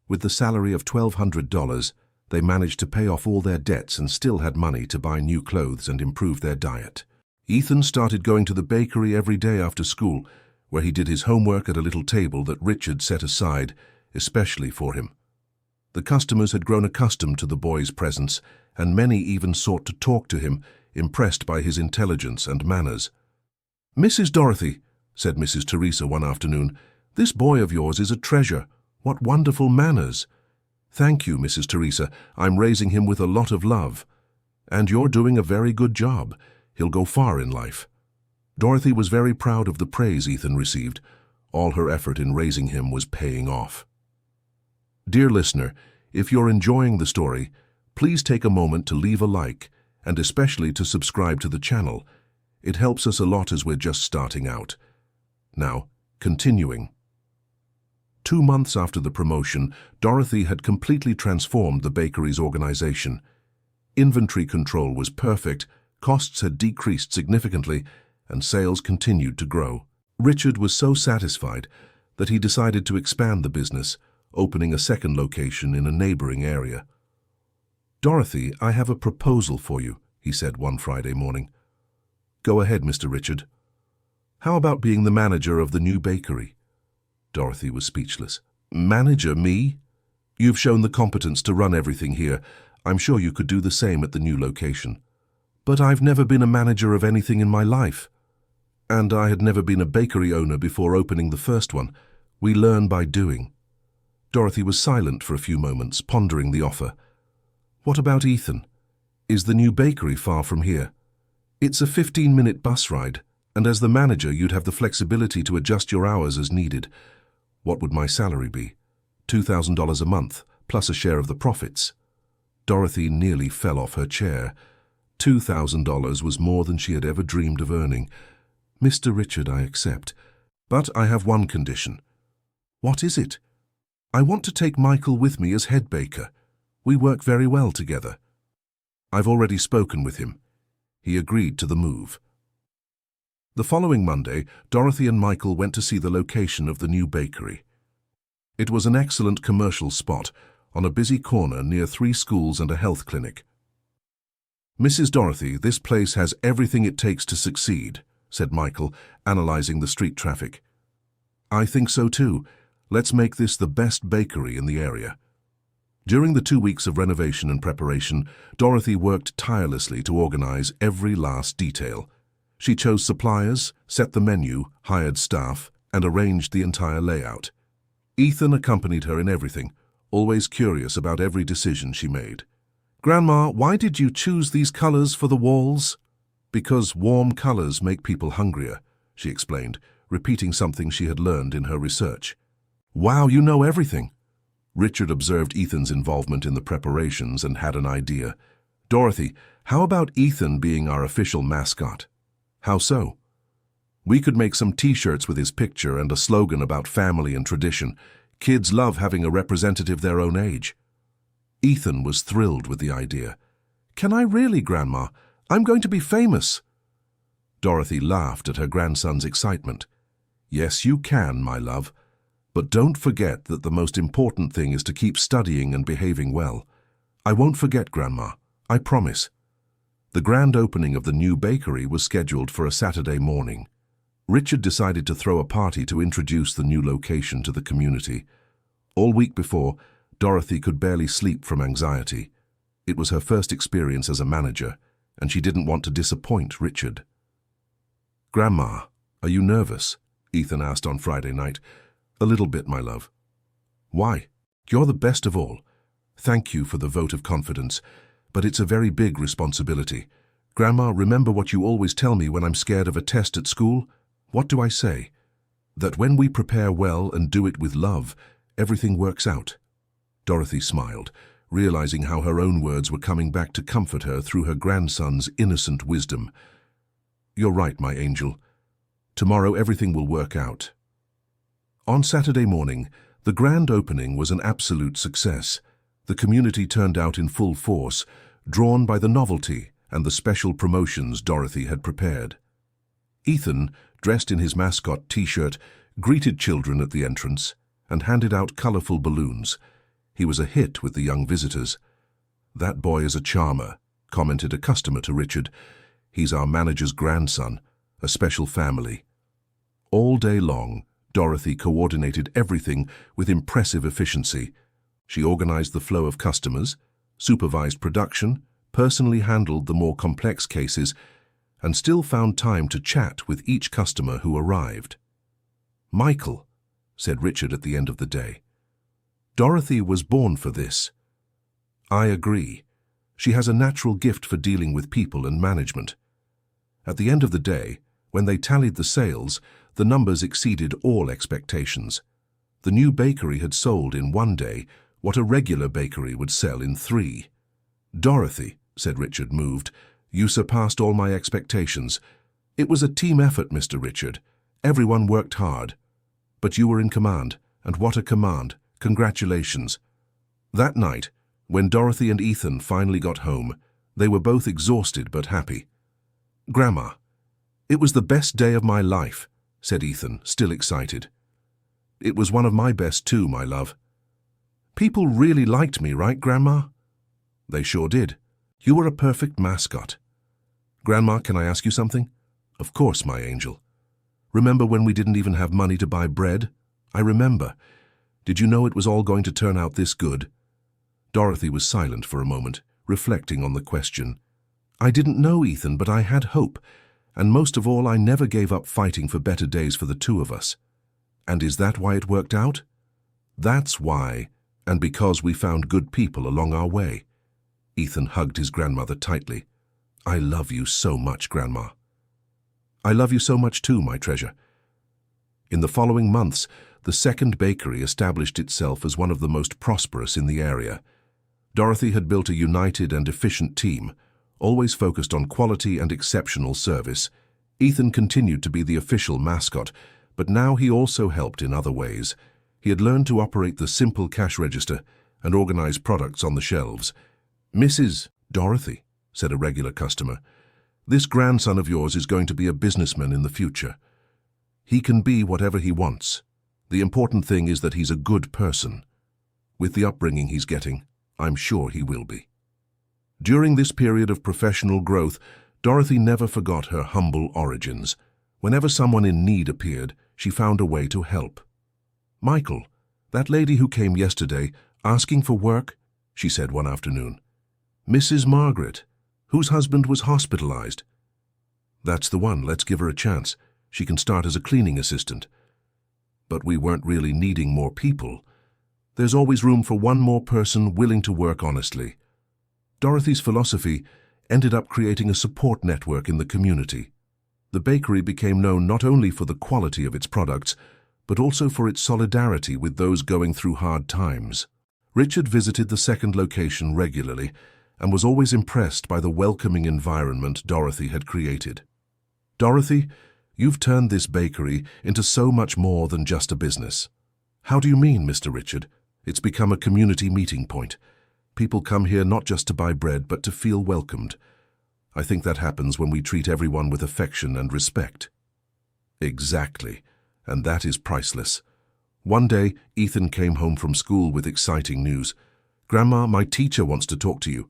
With the salary of $1,200, they managed to pay off all their debts and still had money to buy new clothes and improve their diet. Ethan started going to the bakery every day after school, where he did his homework at a little table that Richard set aside, especially for him. The customers had grown accustomed to the boy's presence, and many even sought to talk to him, impressed by his intelligence and manners. "Mrs. Dorothy," said Mrs. Teresa one afternoon, "this boy of yours is a treasure. What wonderful manners." "Thank you, Mrs. Teresa. I'm raising him with a lot of love. And you're doing a very good job. He'll go far in life." Dorothy was very proud of the praise Ethan received. All her effort in raising him was paying off. Dear listener, if you're enjoying the story, please take a moment to leave a like and especially to subscribe to the channel. It helps us a lot as we're just starting out. Now, continuing. 2 months after the promotion, Dorothy had completely transformed the bakery's organization. Inventory control was perfect, costs had decreased significantly, and sales continued to grow. Richard was so satisfied that he decided to expand the business, opening a second location in a neighboring area. "Dorothy, I have a proposal for you," he said one Friday morning. "Go ahead, Mr. Richard." "How about being the manager of the new bakery?" Dorothy was speechless. "Manager, me? You've shown the competence to run everything here. I'm sure you could do the same at the new location." "But I've never been a manager of anything in my life. And I had never been a bakery owner before opening the first one. We learn by doing." Dorothy was silent for a few moments, pondering the offer. "What about Ethan? Is the new bakery far from here?" "It's a 15-minute bus ride, and as the manager you'd have the flexibility to adjust your hours as needed." "What would my salary be?" $2,000 a month, plus a share of the profits." Dorothy nearly fell off her chair. $2,000 was more than she had ever dreamed of earning. "Mr. Richard, I accept. But I have one condition." "What is it?" "I want to take Michael with me as head baker. We work very well together." "I've already spoken with him." He agreed to the move. The following Monday, Dorothy and Michael went to see the location of the new bakery. It was an excellent commercial spot, on a busy corner near 3 schools and a health clinic. "Mrs. Dorothy, this place has everything it takes to succeed," said Michael, analyzing the street traffic. "I think so too. Let's make this the best bakery in the area." During the 2 weeks of renovation and preparation, Dorothy worked tirelessly to organize every last detail. She chose suppliers, set the menu, hired staff, and arranged the entire layout. Ethan accompanied her in everything, always curious about every decision she made. "Grandma, why did you choose these colors for the walls?" "Because warm colors make people hungrier," she explained, repeating something she had learned in her research. "Wow, you know everything." Richard observed Ethan's involvement in the preparations and had an idea. "Dorothy, how about Ethan being our official mascot?" "How so?" "We could make some t-shirts with his picture and a slogan about family and tradition. Kids love having a representative their own age." Ethan was thrilled with the idea. "Can I really, Grandma? I'm going to be famous." Dorothy laughed at her grandson's excitement. "Yes, you can, my love. But don't forget that the most important thing is to keep studying and behaving well." "I won't forget, Grandma. I promise." The grand opening of the new bakery was scheduled for a Saturday morning. Richard decided to throw a party to introduce the new location to the community. All week before, Dorothy could barely sleep from anxiety. It was her first experience as a manager, and she didn't want to disappoint Richard. "Grandma, are you nervous?" Ethan asked on Friday night. "A little bit, my love." "Why? You're the best of all. Thank you for the vote of confidence, but it's a very big responsibility. Grandma, remember what you always tell me when I'm scared of a test at school? What do I say? That when we prepare well and do it with love, everything works out." Dorothy smiled. realizing how her own words were coming back to comfort her through her grandson's innocent wisdom. "You're right, my angel. Tomorrow everything will work out." On Saturday morning, the grand opening was an absolute success. The community turned out in full force, drawn by the novelty and the special promotions Dorothy had prepared. Ethan, dressed in his mascot t-shirt, greeted children at the entrance and handed out colorful balloons. He was a hit with the young visitors. "That boy is a charmer," commented a customer to Richard. "He's our manager's grandson, a special family." All day long, Dorothy coordinated everything with impressive efficiency. She organized the flow of customers, supervised production, personally handled the more complex cases, and still found time to chat with each customer who arrived. "Michael," said Richard at the end of the day, "Dorothy was born for this." "I agree. She has a natural gift for dealing with people and management." At the end of the day, when they tallied the sales, the numbers exceeded all expectations. The new bakery had sold in one day what a regular bakery would sell in 3. "Dorothy," said Richard, moved, "you surpassed all my expectations. It was a team effort, Mr. Richard. Everyone worked hard. But you were in command, and what a command. Congratulations." That night, when Dorothy and Ethan finally got home, they were both exhausted but happy. "Grandma, it was the best day of my life," said Ethan, still excited. "It was one of my best too, my love." "People really liked me, right, Grandma?" "They sure did. You were a perfect mascot." "Grandma, can I ask you something?" "Of course, my angel." "Remember when we didn't even have money to buy bread?" "I remember. Did you know it was all going to turn out this good?" Dorothy was silent for a moment, reflecting on the question. "I didn't know, Ethan, but I had hope. And most of all, I never gave up fighting for better days for the two of us." "And is that why it worked out?" "That's why, and because we found good people along our way." Ethan hugged his grandmother tightly. "I love you so much, Grandma." "I love you so much too, my treasure." In the following months, the second bakery established itself as one of the most prosperous in the area. Dorothy had built a united and efficient team, always focused on quality and exceptional service. Ethan continued to be the official mascot, but now he also helped in other ways. He had learned to operate the simple cash register and organize products on the shelves. "Mrs. Dorothy," said a regular customer, "this grandson of yours is going to be a businessman in the future. He can be whatever he wants. The important thing is that he's a good person. With the upbringing he's getting, I'm sure he will be." During this period of professional growth, Dorothy never forgot her humble origins. Whenever someone in need appeared, she found a way to help. "Michael, that lady who came yesterday, asking for work," she said one afternoon. "Mrs. Margaret, whose husband was hospitalized." "That's the one. Let's give her a chance. She can start as a cleaning assistant." "But we weren't really needing more people. There's always room for one more person willing to work honestly." Dorothy's philosophy ended up creating a support network in the community. The bakery became known not only for the quality of its products, but also for its solidarity with those going through hard times. Richard visited the second location regularly and was always impressed by the welcoming environment Dorothy had created. "Dorothy, you've turned this bakery into so much more than just a business." "How do you mean, Mr. Richard?" "It's become a community meeting point. People come here not just to buy bread, but to feel welcomed. I think that happens when we treat everyone with affection and respect." "Exactly, and that is priceless." One day, Ethan came home from school with exciting news. "Grandma, my teacher wants to talk to you."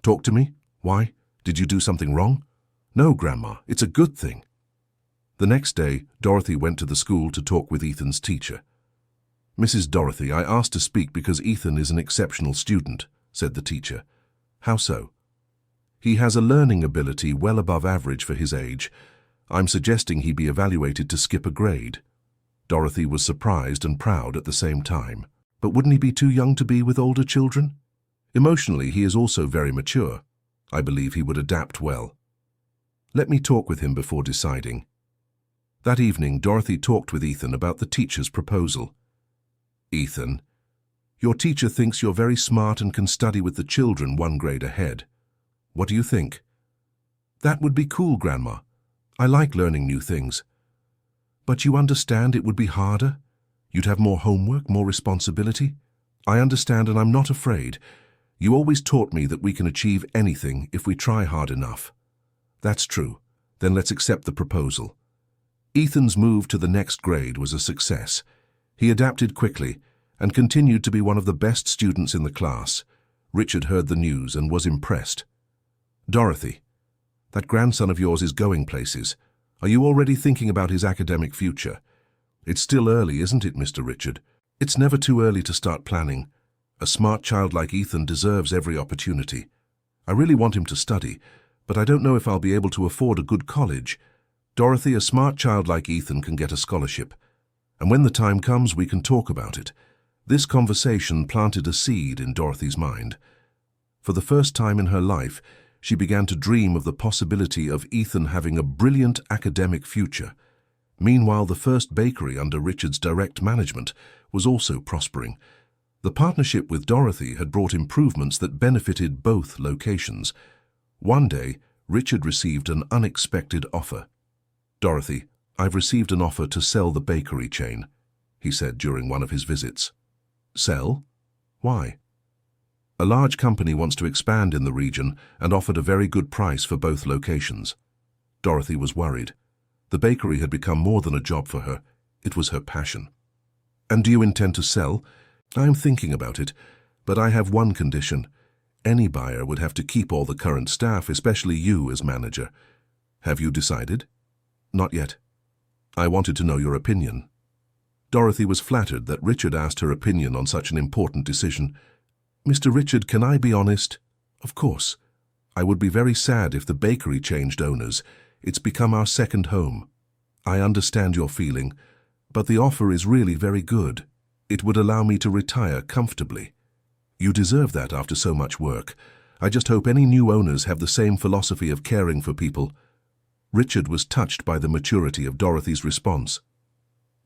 "Talk to me? Why? Did you do something wrong?" "No, Grandma, it's a good thing." The next day, Dorothy went to the school to talk with Ethan's teacher. "Mrs. Dorothy, I asked to speak because Ethan is an exceptional student," said the teacher. "How so?" "He has a learning ability well above average for his age. I'm suggesting he be evaluated to skip a grade." Dorothy was surprised and proud at the same time. "But wouldn't he be too young to be with older children?" "Emotionally, he is also very mature. I believe he would adapt well. Let me talk with him before deciding." That evening, Dorothy talked with Ethan about the teacher's proposal. "Ethan, Your teacher thinks you're very smart and can study with the children one grade ahead. What do you think? That would be cool, Grandma. I like learning new things. But you understand it would be harder? You'd have more homework, more responsibility? I understand, and I'm not afraid. You always taught me that we can achieve anything if we try hard enough. That's true. Then let's accept the proposal. Ethan's move to the next grade was a success. He adapted quickly and continued to be one of the best students in the class. Richard heard the news and was impressed. Dorothy, that grandson of yours is going places. Are you already thinking about his academic future? It's still early, isn't it, Mr. Richard? It's never too early to start planning. A smart child like Ethan deserves every opportunity. I really want him to study, but I don't know if I'll be able to afford a good college. Dorothy, a smart child like Ethan can get a scholarship. And when the time comes, we can talk about it. This conversation planted a seed in Dorothy's mind. For the first time in her life, she began to dream of the possibility of Ethan having a brilliant academic future. Meanwhile, the first bakery under Richard's direct management was also prospering. The partnership with Dorothy had brought improvements that benefited both locations. One day, Richard received an unexpected offer. Dorothy, I've received an offer to sell the bakery chain, he said during one of his visits. Sell? Why? A large company wants to expand in the region and offered a very good price for both locations. Dorothy was worried. The bakery had become more than a job for her. It was her passion. And do you intend to sell? I'm thinking about it, but I have one condition. Any buyer would have to keep all the current staff, especially you as manager. Have you decided? Not yet. I wanted to know your opinion. Dorothy was flattered that Richard asked her opinion on such an important decision. Mr. Richard, can I be honest? Of course. I would be very sad if the bakery changed owners. It's become our second home. I understand your feeling, but the offer is really very good. It would allow me to retire comfortably. You deserve that after so much work. I just hope any new owners have the same philosophy of caring for people. Richard was touched by the maturity of Dorothy's response.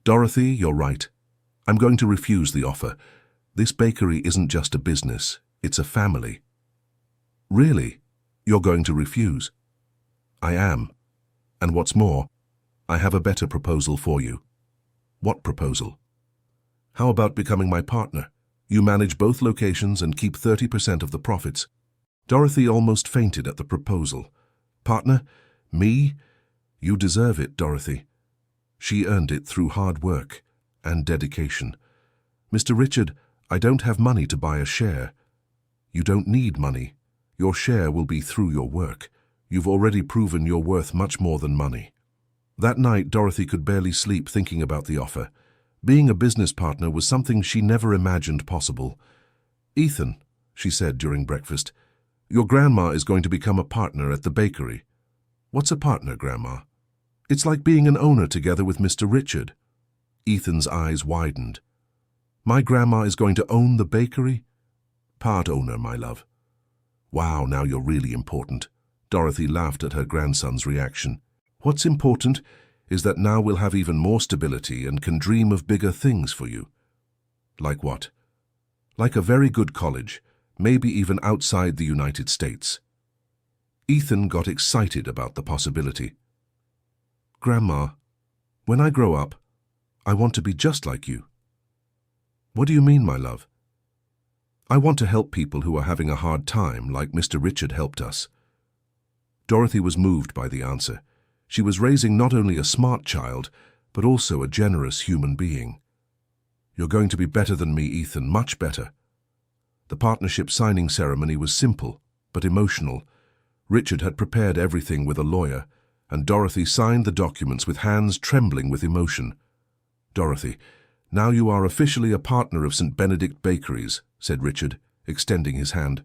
Dorothy, you're right. I'm going to refuse the offer. This bakery isn't just a business, it's a family. Really? You're going to refuse? I am. And what's more, I have a better proposal for you. What proposal? How about becoming my partner? You manage both locations and keep 30% of the profits. Dorothy almost fainted at the proposal. Partner? Me? You deserve it, Dorothy. She earned it through hard work and dedication. Mr. Richard, I don't have money to buy a share. You don't need money. Your share will be through your work. You've already proven you're worth much more than money. That night, Dorothy could barely sleep thinking about the offer. Being a business partner was something she never imagined possible. Ethan, she said during breakfast, your grandma is going to become a partner at the bakery. What's a partner, Grandma? It's like being an owner together with Mr. Richard. Ethan's eyes widened. My grandma is going to own the bakery? Part owner, my love. Wow, now you're really important. Dorothy laughed at her grandson's reaction. What's important is that now we'll have even more stability and can dream of bigger things for you. Like what? Like a very good college, maybe even outside the United States. Ethan got excited about the possibility. Grandma, when I grow up, I want to be just like you. What do you mean, my love? I want to help people who are having a hard time, like Mr. Richard helped us. Dorothy was moved by the answer. She was raising not only a smart child, but also a generous human being. You're going to be better than me, Ethan, much better. The partnership signing ceremony was simple, but emotional. Richard had prepared everything with a lawyer, and Dorothy signed the documents with hands trembling with emotion. Dorothy, now you are officially a partner of St. Benedict Bakeries, said Richard, extending his hand.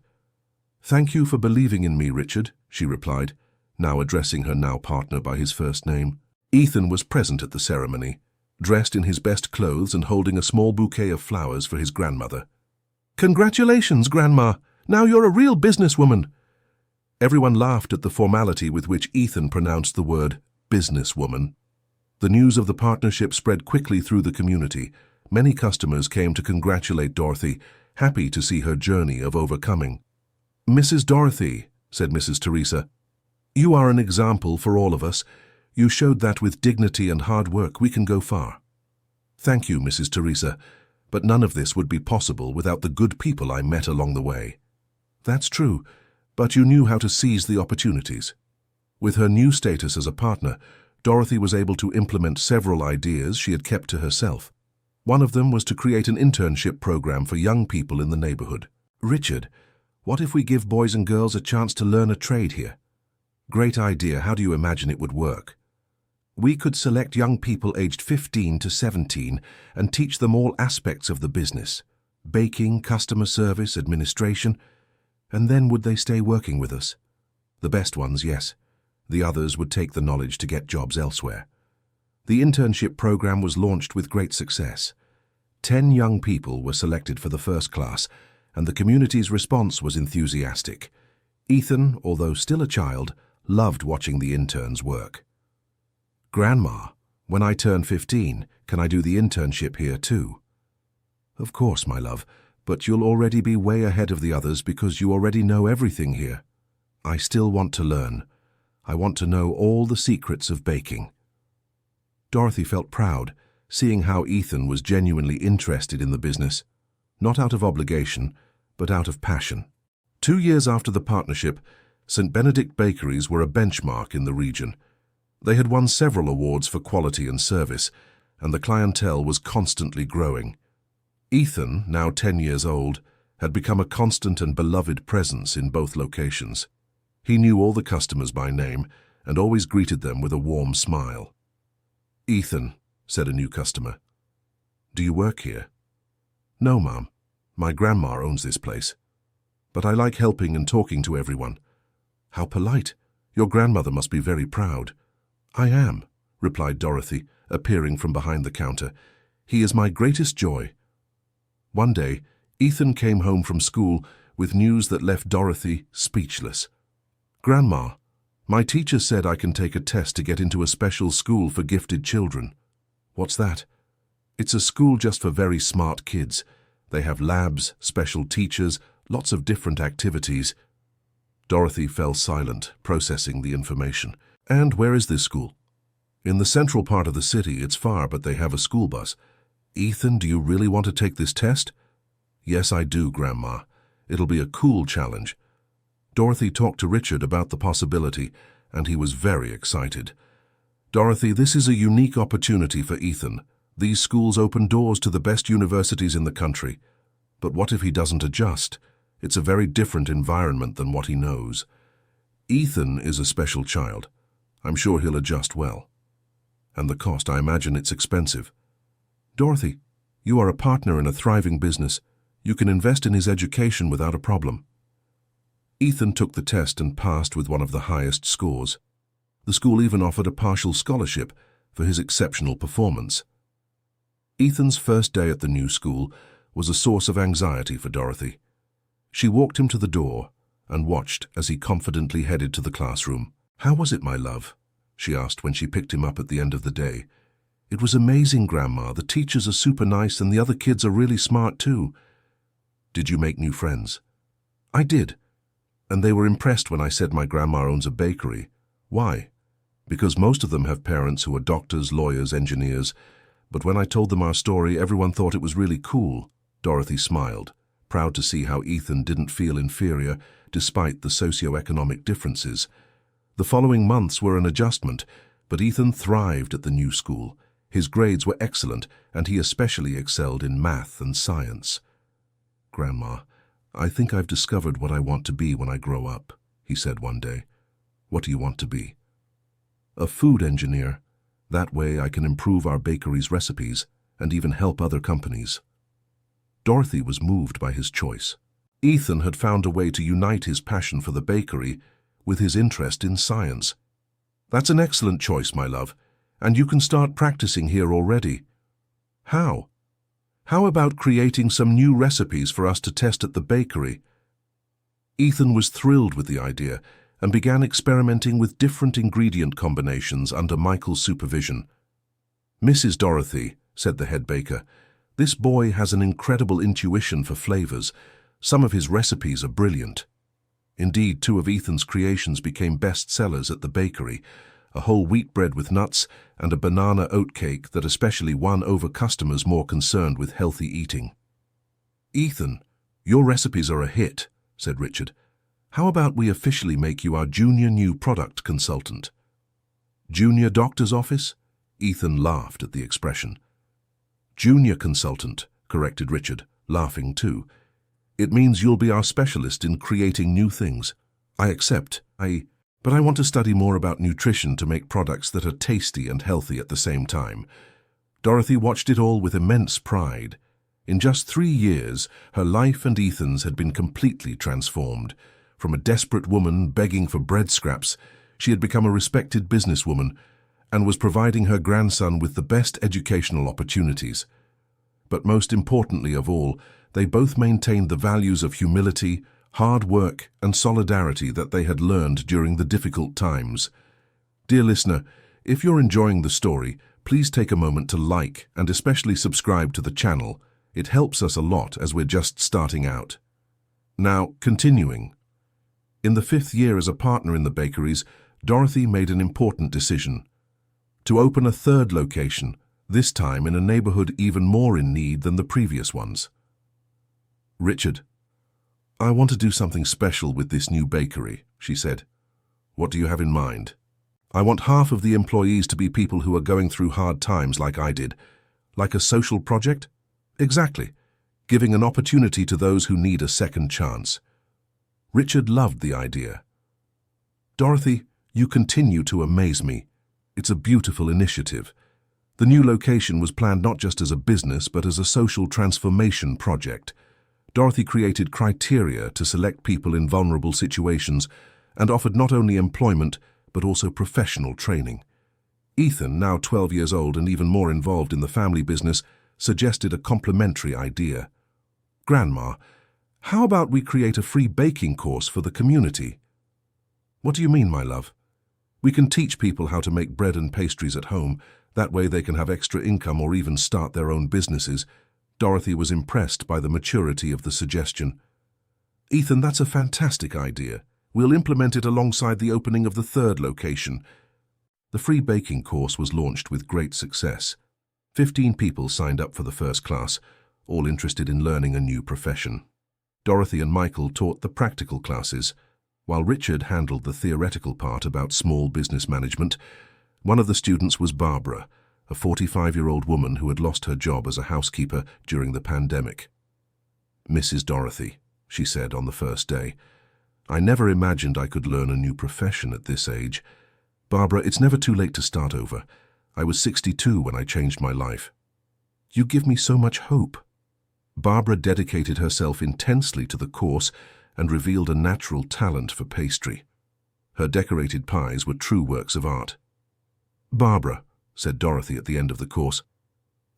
Thank you for believing in me, Richard, she replied, now addressing her now partner by his first name. Ethan was present at the ceremony, dressed in his best clothes and holding a small bouquet of flowers for his grandmother. Congratulations, Grandma! Now you're a real businesswoman! Everyone laughed at the formality with which Ethan pronounced the word businesswoman. The news of the partnership spread quickly through the community. Many customers came to congratulate Dorothy, happy to see her journey of overcoming. "Mrs. Dorothy," said Mrs. Teresa, "you are an example for all of us. You showed that with dignity and hard work we can go far." "Thank you, Mrs. Teresa, but none of this would be possible without the good people I met along the way." "That's true, but you knew how to seize the opportunities." With her new status as a partner, Dorothy was able to implement several ideas she had kept to herself. One of them was to create an internship program for young people in the neighborhood. "Richard, what if we give boys and girls a chance to learn a trade here?" "Great idea. How do you imagine it would work?" "We could select young people aged 15 to 17 and teach them all aspects of the business: baking, customer service, administration. And then would they stay working with us?" "The best ones, yes. The others would take the knowledge to get jobs elsewhere." The internship program was launched with great success. 10 young people were selected for the first class, and the community's response was enthusiastic. Ethan, although still a child, loved watching the interns work. "Grandma, when I turn 15, can I do the internship here too?" "Of course, my love, but you'll already be way ahead of the others because you already know everything here." "I still want to learn. I want to know all the secrets of baking." Dorothy felt proud, seeing how Ethan was genuinely interested in the business, not out of obligation, but out of passion. 2 years after the partnership, St. Benedict Bakeries were a benchmark in the region. They had won several awards for quality and service, and the clientele was constantly growing. Ethan, now 10 years old, had become a constant and beloved presence in both locations. He knew all the customers by name and always greeted them with a warm smile. "Ethan," said a new customer, "do you work here?" "No, Mom. My grandma owns this place. But I like helping and talking to everyone." "How polite. Your grandmother must be very proud." "I am," replied Dorothy, appearing from behind the counter. "He is my greatest joy." One day, Ethan came home from school with news that left Dorothy speechless. "Grandma, my teacher said I can take a test to get into a special school for gifted children." "What's that?" "It's a school just for very smart kids. They have labs, special teachers, lots of different activities." Dorothy fell silent, processing the information. "And where is this school?" "In the central part of the city. It's far, but they have a school bus." "Ethan, do you really want to take this test?" "Yes, I do, Grandma. It'll be a cool challenge." Dorothy talked to Richard about the possibility, and he was very excited. "Dorothy, this is a unique opportunity for Ethan. These schools open doors to the best universities in the country. But what if he doesn't adjust? It's a very different environment than what he knows." "Ethan is a special child. I'm sure he'll adjust well." "And the cost, I imagine it's expensive." "Dorothy, you are a partner in a thriving business. You can invest in his education without a problem." Ethan took the test and passed with one of the highest scores. The school even offered a partial scholarship for his exceptional performance. Ethan's first day at the new school was a source of anxiety for Dorothy. She walked him to the door and watched as he confidently headed to the classroom. "How was it, my love?" she asked when she picked him up at the end of the day. "It was amazing, Grandma. The teachers are super nice and the other kids are really smart too." "Did you make new friends?" "I did. And they were impressed when I said my grandma owns a bakery." "Why?" "Because most of them have parents who are doctors, lawyers, engineers. But when I told them our story, everyone thought it was really cool." Dorothy smiled, proud to see how Ethan didn't feel inferior despite the socioeconomic differences. The following months were an adjustment, but Ethan thrived at the new school. His grades were excellent, and he especially excelled in math and science. "Grandma, I think I've discovered what I want to be when I grow up," he said one day. "What do you want to be?" "A food engineer. That way I can improve our bakery's recipes and even help other companies." Dorothy was moved by his choice. Ethan had found a way to unite his passion for the bakery with his interest in science. "That's an excellent choice, my love, and you can start practicing here already." "How?" "How about creating some new recipes for us to test at the bakery?" Ethan was thrilled with the idea and began experimenting with different ingredient combinations under Michael's supervision. "Mrs. Dorothy," said the head baker, This boy has an incredible intuition for flavors. Some of his recipes are brilliant. Indeed, 2 of Ethan's creations became bestsellers at the bakery, a whole wheat bread with nuts and a banana oatcake that especially won over customers more concerned with healthy eating. "Ethan, your recipes are a hit," said Richard. "How about we officially make you our junior new product consultant?" "Junior doctor's office?" Ethan laughed at the expression. "Junior consultant," corrected Richard, laughing too. "It means you'll be our specialist in creating new things. I accept. But I want to study more about nutrition to make products that are tasty and healthy at the same time." Dorothy watched it all with immense pride. In just 3 years, her life and Ethan's had been completely transformed. From a desperate woman begging for bread scraps, she had become a respected businesswoman and was providing her grandson with the best educational opportunities. But most importantly of all, they both maintained the values of humility, hard work, and solidarity that they had learned during the difficult times. Dear listener, if you're enjoying the story, please take a moment to like and especially subscribe to the channel. It helps us a lot as we're just starting out. Now, continuing. In the 5th year as a partner in the bakeries, Dorothy made an important decision: to open a 3rd location, this time in a neighborhood even more in need than the previous ones. "Richard, I want to do something special with this new bakery," she said. "What do you have in mind?" "I want half of the employees to be people who are going through hard times like I did. Like a social project?" "Exactly. Giving an opportunity to those who need a second chance." Richard loved the idea. "Dorothy, you continue to amaze me. It's a beautiful initiative." The new location was planned not just as a business but as a social transformation project. Dorothy created criteria to select people in vulnerable situations and offered not only employment but also professional training. Ethan, now 12 years old and even more involved in the family business, suggested a complementary idea. "Grandma, how about we create a free baking course for the community?" "What do you mean, my love?" "We can teach people how to make bread and pastries at home. That way they can have extra income or even start their own businesses." Dorothy was impressed by the maturity of the suggestion. "Ethan, that's a fantastic idea. We'll implement it alongside the opening of the 3rd location." The free baking course was launched with great success. 15 people signed up for the first class, all interested in learning a new profession. Dorothy and Michael taught the practical classes, while Richard handled the theoretical part about small business management. One of the students was Barbara, a 45-year-old woman who had lost her job as a housekeeper during the pandemic. "Mrs. Dorothy," she said on the first day, "I never imagined I could learn a new profession at this age. Barbara, it's never too late to start over. I was 62 when I changed my life." "You give me so much hope." Barbara dedicated herself intensely to the course and revealed a natural talent for pastry. Her decorated pies were true works of art. "Barbara," said Dorothy at the end of the course,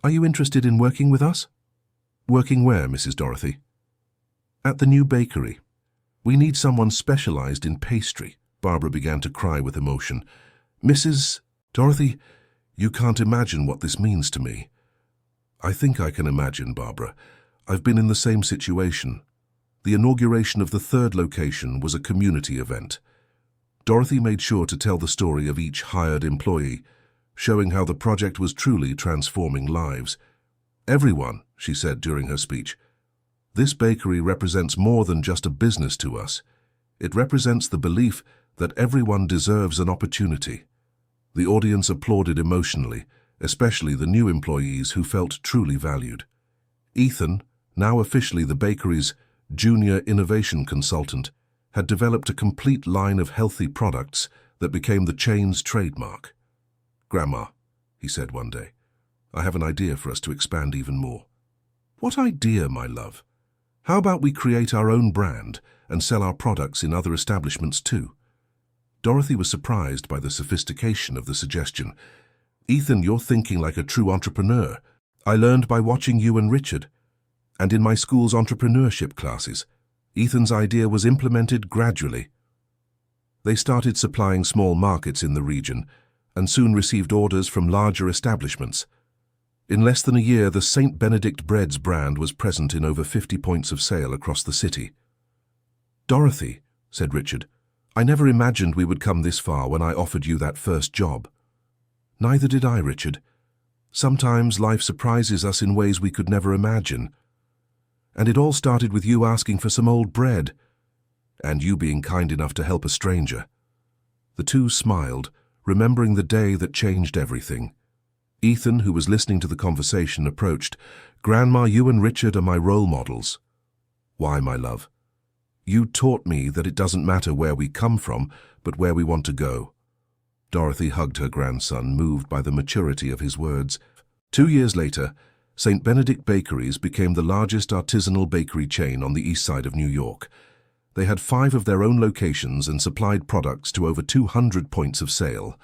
"are you interested in working with us?" "Working where, Mrs. Dorothy?" "At the new bakery. We need someone specialized in pastry." Barbara began to cry with emotion. "Mrs. Dorothy, you can't imagine what this means to me." "I think I can imagine, Barbara. I've been in the same situation. The inauguration of the 3rd location was a community event. Dorothy made sure to tell the story of each hired employee, showing how the project was truly transforming lives. "Everyone," she said during her speech, "this bakery represents more than just a business to us. It represents the belief that everyone deserves an opportunity." The audience applauded emotionally, especially the new employees who felt truly valued. Ethan, now officially the bakery's junior innovation consultant, had developed a complete line of healthy products that became the chain's trademark. "Grandma," he said one day, "I have an idea for us to expand even more." "What idea, my love?" "How about we create our own brand and sell our products in other establishments too?" Dorothy was surprised by the sophistication of the suggestion. "Ethan, you're thinking like a true entrepreneur. I learned by watching you and Richard, and in my school's entrepreneurship classes." Ethan's idea was implemented gradually. They started supplying small markets in the region and soon received orders from larger establishments. In less than a year, the St. Benedict Breads brand was present in over 50 points of sale across the city. "Dorothy," said Richard, "I never imagined we would come this far when I offered you that first job." "Neither did I, Richard. Sometimes life surprises us in ways we could never imagine. And it all started with you asking for some old bread, and you being kind enough to help a stranger." The two smiled, remembering the day that changed everything. Ethan, who was listening to the conversation, approached. "Grandma, you and Richard are my role models." "Why, my love?" "You taught me that it doesn't matter where we come from, but where we want to go." Dorothy hugged her grandson, moved by the maturity of his words. 2 years later, St. Benedict Bakeries became the largest artisanal bakery chain on the east side of New York. They had 5 of their own locations and supplied products to over 200 points of sale.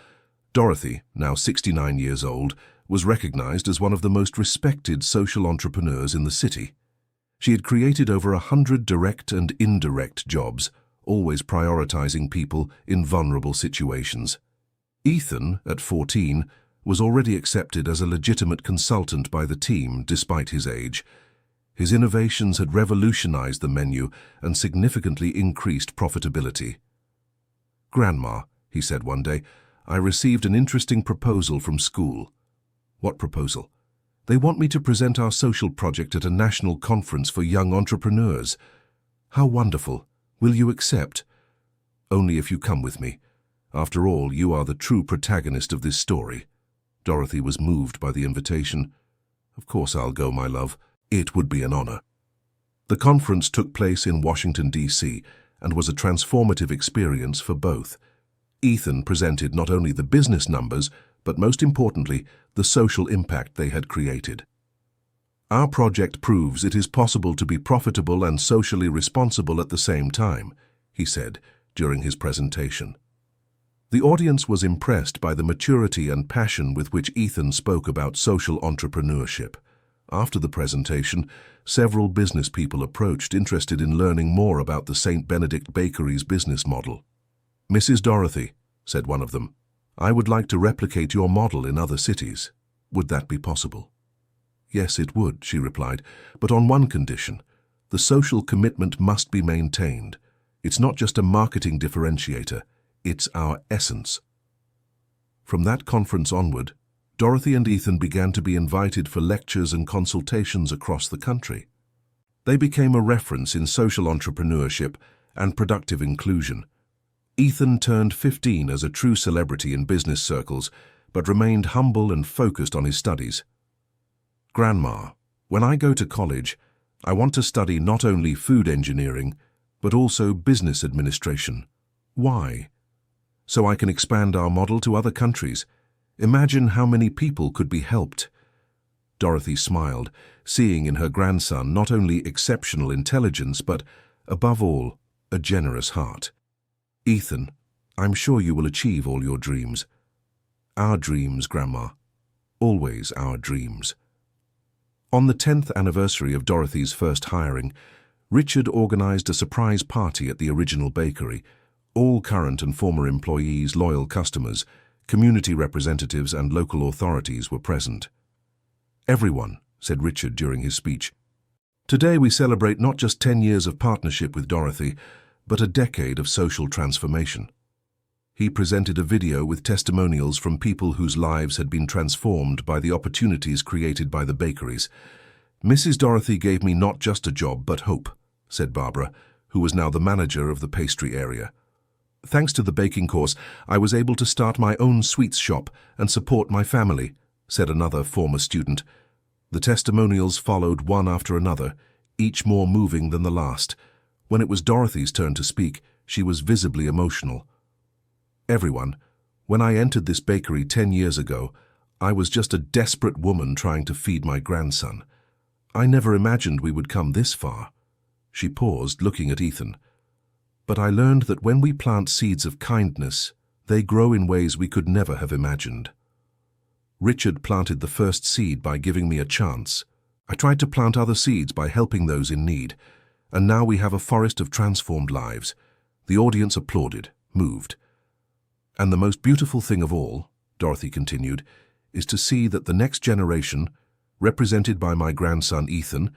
Dorothy, now 69 years old, was recognized as one of the most respected social entrepreneurs in the city. She had created over 100 direct and indirect jobs, always prioritizing people in vulnerable situations. Ethan, at 14, was already accepted as a legitimate consultant by the team despite his age. His innovations had revolutionized the menu and significantly increased profitability. "Grandma," he said one day, "I received an interesting proposal from school." "What proposal?" "They want me to present our social project at a national conference for young entrepreneurs." "How wonderful. Will you accept?" "Only if you come with me. After all, you are the true protagonist of this story." Dorothy was moved by the invitation. "Of course I'll go, my love. It would be an honor." The conference took place in Washington, D.C., and was a transformative experience for both. Ethan presented not only the business numbers, but most importantly, the social impact they had created. "Our project proves it is possible to be profitable and socially responsible at the same time," he said during his presentation. The audience was impressed by the maturity and passion with which Ethan spoke about social entrepreneurship. After the presentation, several business people approached, interested in learning more about the St. Benedict Bakery's business model. "Mrs. Dorothy," said one of them, "I would like to replicate your model in other cities. Would that be possible?" "Yes, it would," she replied, "but on one condition. The social commitment must be maintained. It's not just a marketing differentiator, it's our essence." From that conference onward, Dorothy and Ethan began to be invited for lectures and consultations across the country. They became a reference in social entrepreneurship and productive inclusion. Ethan turned 15 as a true celebrity in business circles, but remained humble and focused on his studies. "Grandma, when I go to college, I want to study not only food engineering, but also business administration." "Why?" "So I can expand our model to other countries. Imagine how many people could be helped." Dorothy smiled, seeing in her grandson not only exceptional intelligence, but, above all, a generous heart. "Ethan, I'm sure you will achieve all your dreams." "Our dreams, Grandma. Always our dreams." On the 10th anniversary of Dorothy's first hiring, Richard organized a surprise party at the original bakery. All current and former employees, loyal customers, community representatives and local authorities were present. "Everyone," said Richard during his speech, "today we celebrate not just 10 years of partnership with Dorothy, but a decade of social transformation." He presented a video with testimonials from people whose lives had been transformed by the opportunities created by the bakeries. "Mrs. Dorothy gave me not just a job, but hope," said Barbara, who was now the manager of the pastry area. "Thanks to the baking course, I was able to start my own sweets shop and support my family," said another former student. The testimonials followed one after another, each more moving than the last. When it was Dorothy's turn to speak, she was visibly emotional. "Everyone, when I entered this bakery 10 years ago, I was just a desperate woman trying to feed my grandson. I never imagined we would come this far." She paused, looking at Ethan. "But I learned that when we plant seeds of kindness, they grow in ways we could never have imagined." Richard planted the first seed by giving me a chance. I tried to plant other seeds by helping those in need, and now we have a forest of transformed lives. The audience applauded, moved. "And the most beautiful thing of all," Dorothy continued, "is to see that the next generation, represented by my grandson Ethan,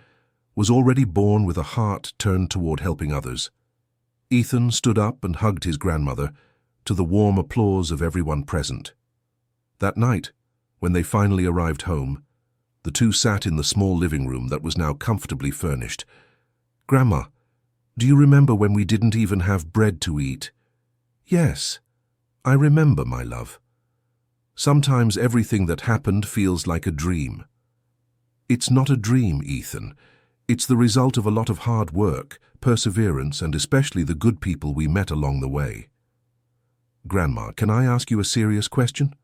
was already born with a heart turned toward helping others. Ethan stood up and hugged his grandmother, to the warm applause of everyone present. That night, when they finally arrived home, the two sat in the small living room that was now comfortably furnished. "Grandma, do you remember when we didn't even have bread to eat?" "Yes, I remember, my love. Sometimes everything that happened feels like a dream." "It's not a dream, Ethan. It's the result of a lot of hard work, perseverance, and especially the good people we met along the way." "Grandma, can I ask you a serious question?"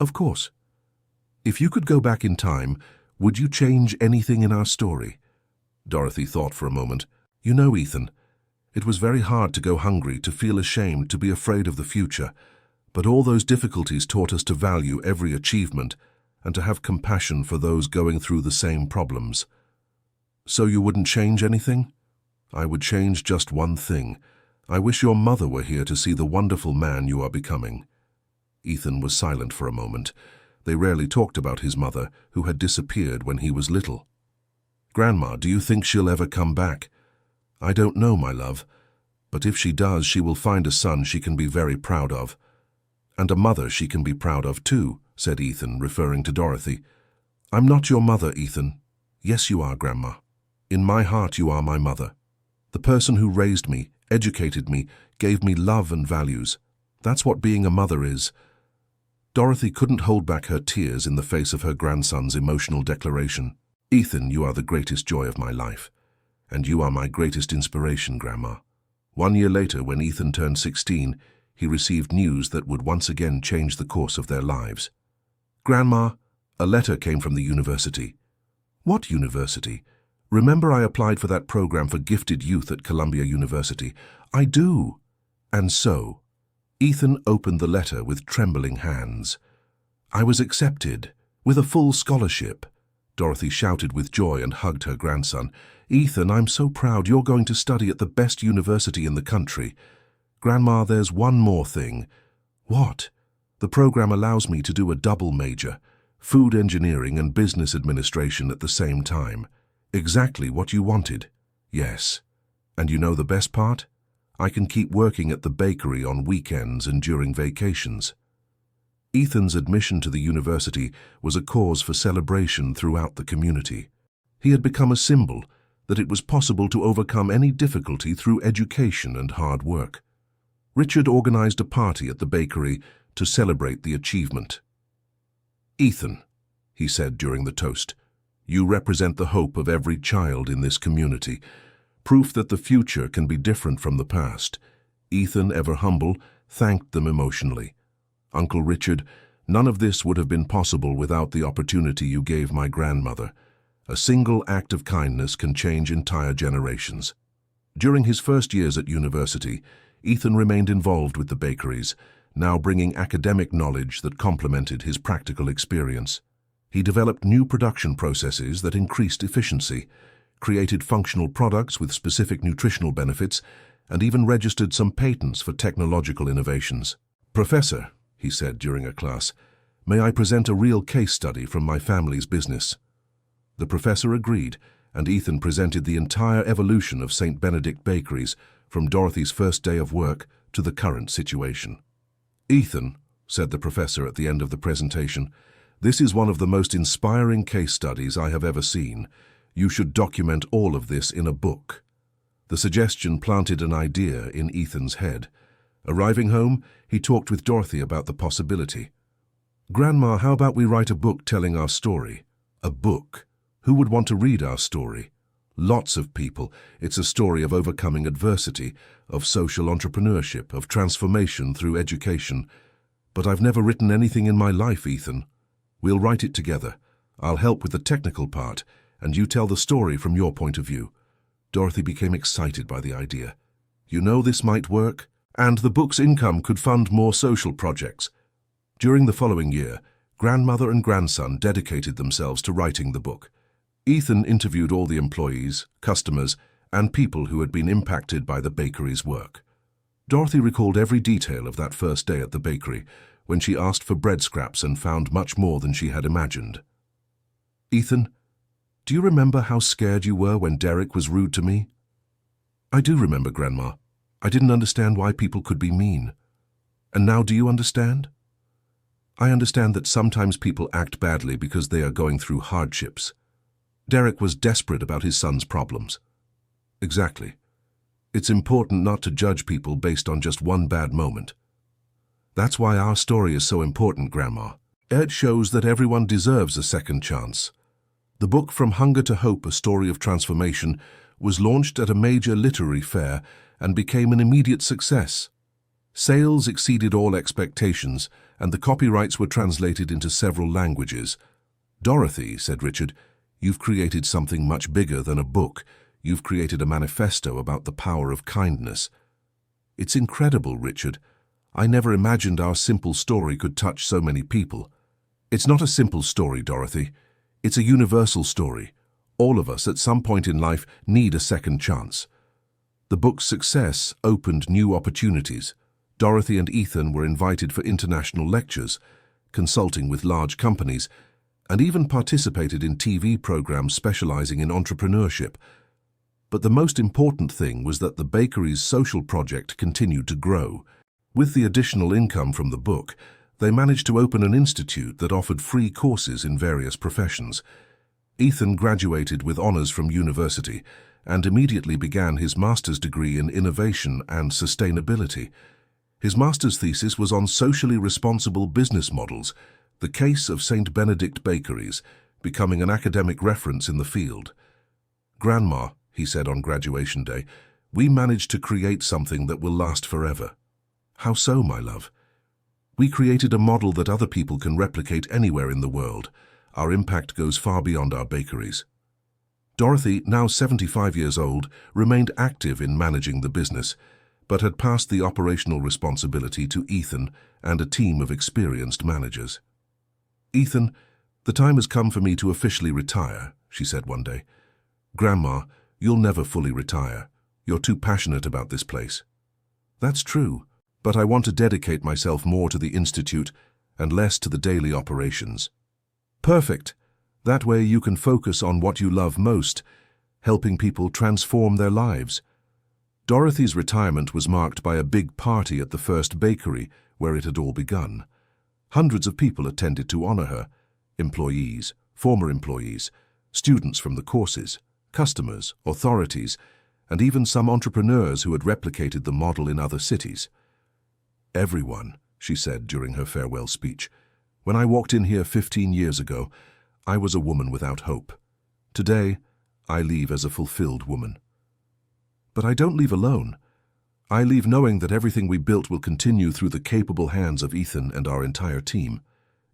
"Of course." "If you could go back in time, would you change anything in our story?" Dorothy thought for a moment. "You know, Ethan, it was very hard to go hungry, to feel ashamed, to be afraid of the future, but all those difficulties taught us to value every achievement and to have compassion for those going through the same problems." "So you wouldn't change anything?" "I would change just one thing. I wish your mother were here to see the wonderful man you are becoming." Ethan was silent for a moment. They rarely talked about his mother, who had disappeared when he was little. "Grandma, do you think she'll ever come back?" "I don't know, my love, but if she does, she will find a son she can be very proud of. And a mother she can be proud of too," said Ethan, referring to Dorothy. "I'm not your mother, Ethan." "Yes, you are, Grandma. In my heart, you are my mother. The person who raised me, educated me, gave me love and values. That's what being a mother is." Dorothy couldn't hold back her tears in the face of her grandson's emotional declaration. "Ethan, you are the greatest joy of my life, and you are my greatest inspiration, Grandma." 1 year later, when Ethan turned 16, he received news that would once again change the course of their lives. "Grandma, a letter came from the university." "What university?" "Remember I applied for that program for gifted youth at Columbia University?" "I do." And so, Ethan opened the letter with trembling hands. "I was accepted, with a full scholarship." Dorothy shouted with joy and hugged her grandson. "Ethan, I'm so proud. You're going to study at the best university in the country." "Grandma, there's one more thing." "What?" "The program allows me to do a double major, food engineering and business administration at the same time." "Exactly what you wanted." "Yes. And you know the best part? I can keep working at the bakery on weekends and during vacations." Ethan's admission to the university was a cause for celebration throughout the community. He had become a symbol that it was possible to overcome any difficulty through education and hard work. Richard organized a party at the bakery to celebrate the achievement. "Ethan," he said during the toast, "you represent the hope of every child in this community, proof that the future can be different from the past." Ethan, ever humble, thanked them emotionally. "Uncle Richard, none of this would have been possible without the opportunity you gave my grandmother. A single act of kindness can change entire generations." During his first years at university, Ethan remained involved with the bakeries, now bringing academic knowledge that complemented his practical experience. He developed new production processes that increased efficiency, created functional products with specific nutritional benefits, and even registered some patents for technological innovations. "Professor," he said during a class, "may I present a real case study from my family's business?" The professor agreed, and Ethan presented the entire evolution of St. Benedict Bakeries, from Dorothy's first day of work to the current situation. "Ethan," said the professor at the end of the presentation, "this is one of the most inspiring case studies I have ever seen. You should document all of this in a book." The suggestion planted an idea in Ethan's head. Arriving home, he talked with Dorothy about the possibility. "Grandma, how about we write a book telling our story?" "A book? Who would want to read our story?" "Lots of people. It's a story of overcoming adversity, of social entrepreneurship, of transformation through education. But I've never written anything in my life, Ethan." "We'll write it together. I'll help with the technical part, and you tell the story from your point of view." Dorothy became excited by the idea. "You know this might work, and the book's income could fund more social projects." During the following year, grandmother and grandson dedicated themselves to writing the book. Ethan interviewed all the employees, customers, and people who had been impacted by the bakery's work. Dorothy recalled every detail of that first day at the bakery, when she asked for bread scraps and found much more than she had imagined. Ethan, do you remember how scared you were when Derek was rude to me? I do remember, Grandma. I didn't understand why people could be mean. And now do you understand? I understand that sometimes people act badly because they are going through hardships. Derek was desperate about his son's problems. Exactly. It's important not to judge people based on just one bad moment. That's why our story is so important, Grandma. It shows that everyone deserves a second chance. The book From Hunger to Hope, A Story of Transformation was launched at a major literary fair and became an immediate success. Sales exceeded all expectations, and the copyrights were translated into several languages. Dorothy, said Richard, you've created something much bigger than a book. You've created a manifesto about the power of kindness. It's incredible, Richard. I never imagined our simple story could touch so many people. It's not a simple story, Dorothy. It's a universal story. All of us at some point in life need a second chance. The book's success opened new opportunities. Dorothy and Ethan were invited for international lectures, consulting with large companies, and even participated in TV programs specializing in entrepreneurship. But the most important thing was that the bakery's social project continued to grow. With the additional income from the book, they managed to open an institute that offered free courses in various professions. Ethan graduated with honors from university and immediately began his master's degree in innovation and sustainability. His master's thesis was on socially responsible business models, the case of St. Benedict Bakeries, becoming an academic reference in the field. Grandma, he said on graduation day, we managed to create something that will last forever. How so, my love? We created a model that other people can replicate anywhere in the world. Our impact goes far beyond our bakeries. Dorothy, now 75 years old, remained active in managing the business, but had passed the operational responsibility to Ethan and a team of experienced managers. Ethan, the time has come for me to officially retire, she said one day. Grandma, you'll never fully retire. You're too passionate about this place. That's true, but I want to dedicate myself more to the Institute and less to the daily operations. Perfect. That way you can focus on what you love most, helping people transform their lives. Dorothy's retirement was marked by a big party at the first bakery where it had all begun. Hundreds of people attended to honor her: employees, former employees, students from the courses, customers, authorities, and even some entrepreneurs who had replicated the model in other cities. Everyone, she said during her farewell speech. When I walked in here 15 years ago, I was a woman without hope. Today, I leave as a fulfilled woman. But I don't leave alone. I leave knowing that everything we built will continue through the capable hands of Ethan and our entire team.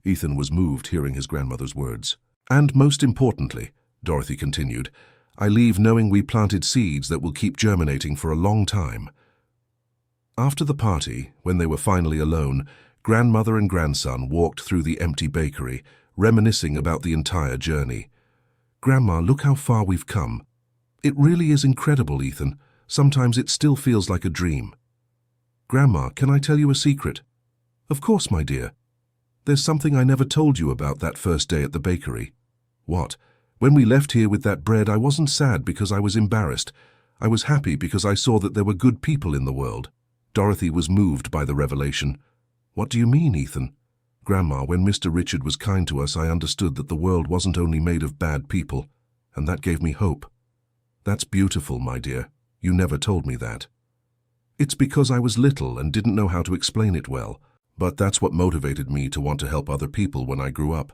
Ethan was moved hearing his grandmother's words. And most importantly, Dorothy continued, I leave knowing we planted seeds that will keep germinating for a long time. After the party, when they were finally alone, grandmother and grandson walked through the empty bakery, reminiscing about the entire journey. Grandma, look how far we've come. It really is incredible, Ethan. Sometimes it still feels like a dream. Grandma, can I tell you a secret? Of course, my dear. There's something I never told you about that first day at the bakery. What? When we left here with that bread, I wasn't sad because I was embarrassed. I was happy because I saw that there were good people in the world. Dorothy was moved by the revelation. What do you mean, Ethan? Grandma, when Mr. Richard was kind to us, I understood that the world wasn't only made of bad people, and that gave me hope. That's beautiful, my dear. You never told me that. It's because I was little and didn't know how to explain it well, but that's what motivated me to want to help other people when I grew up.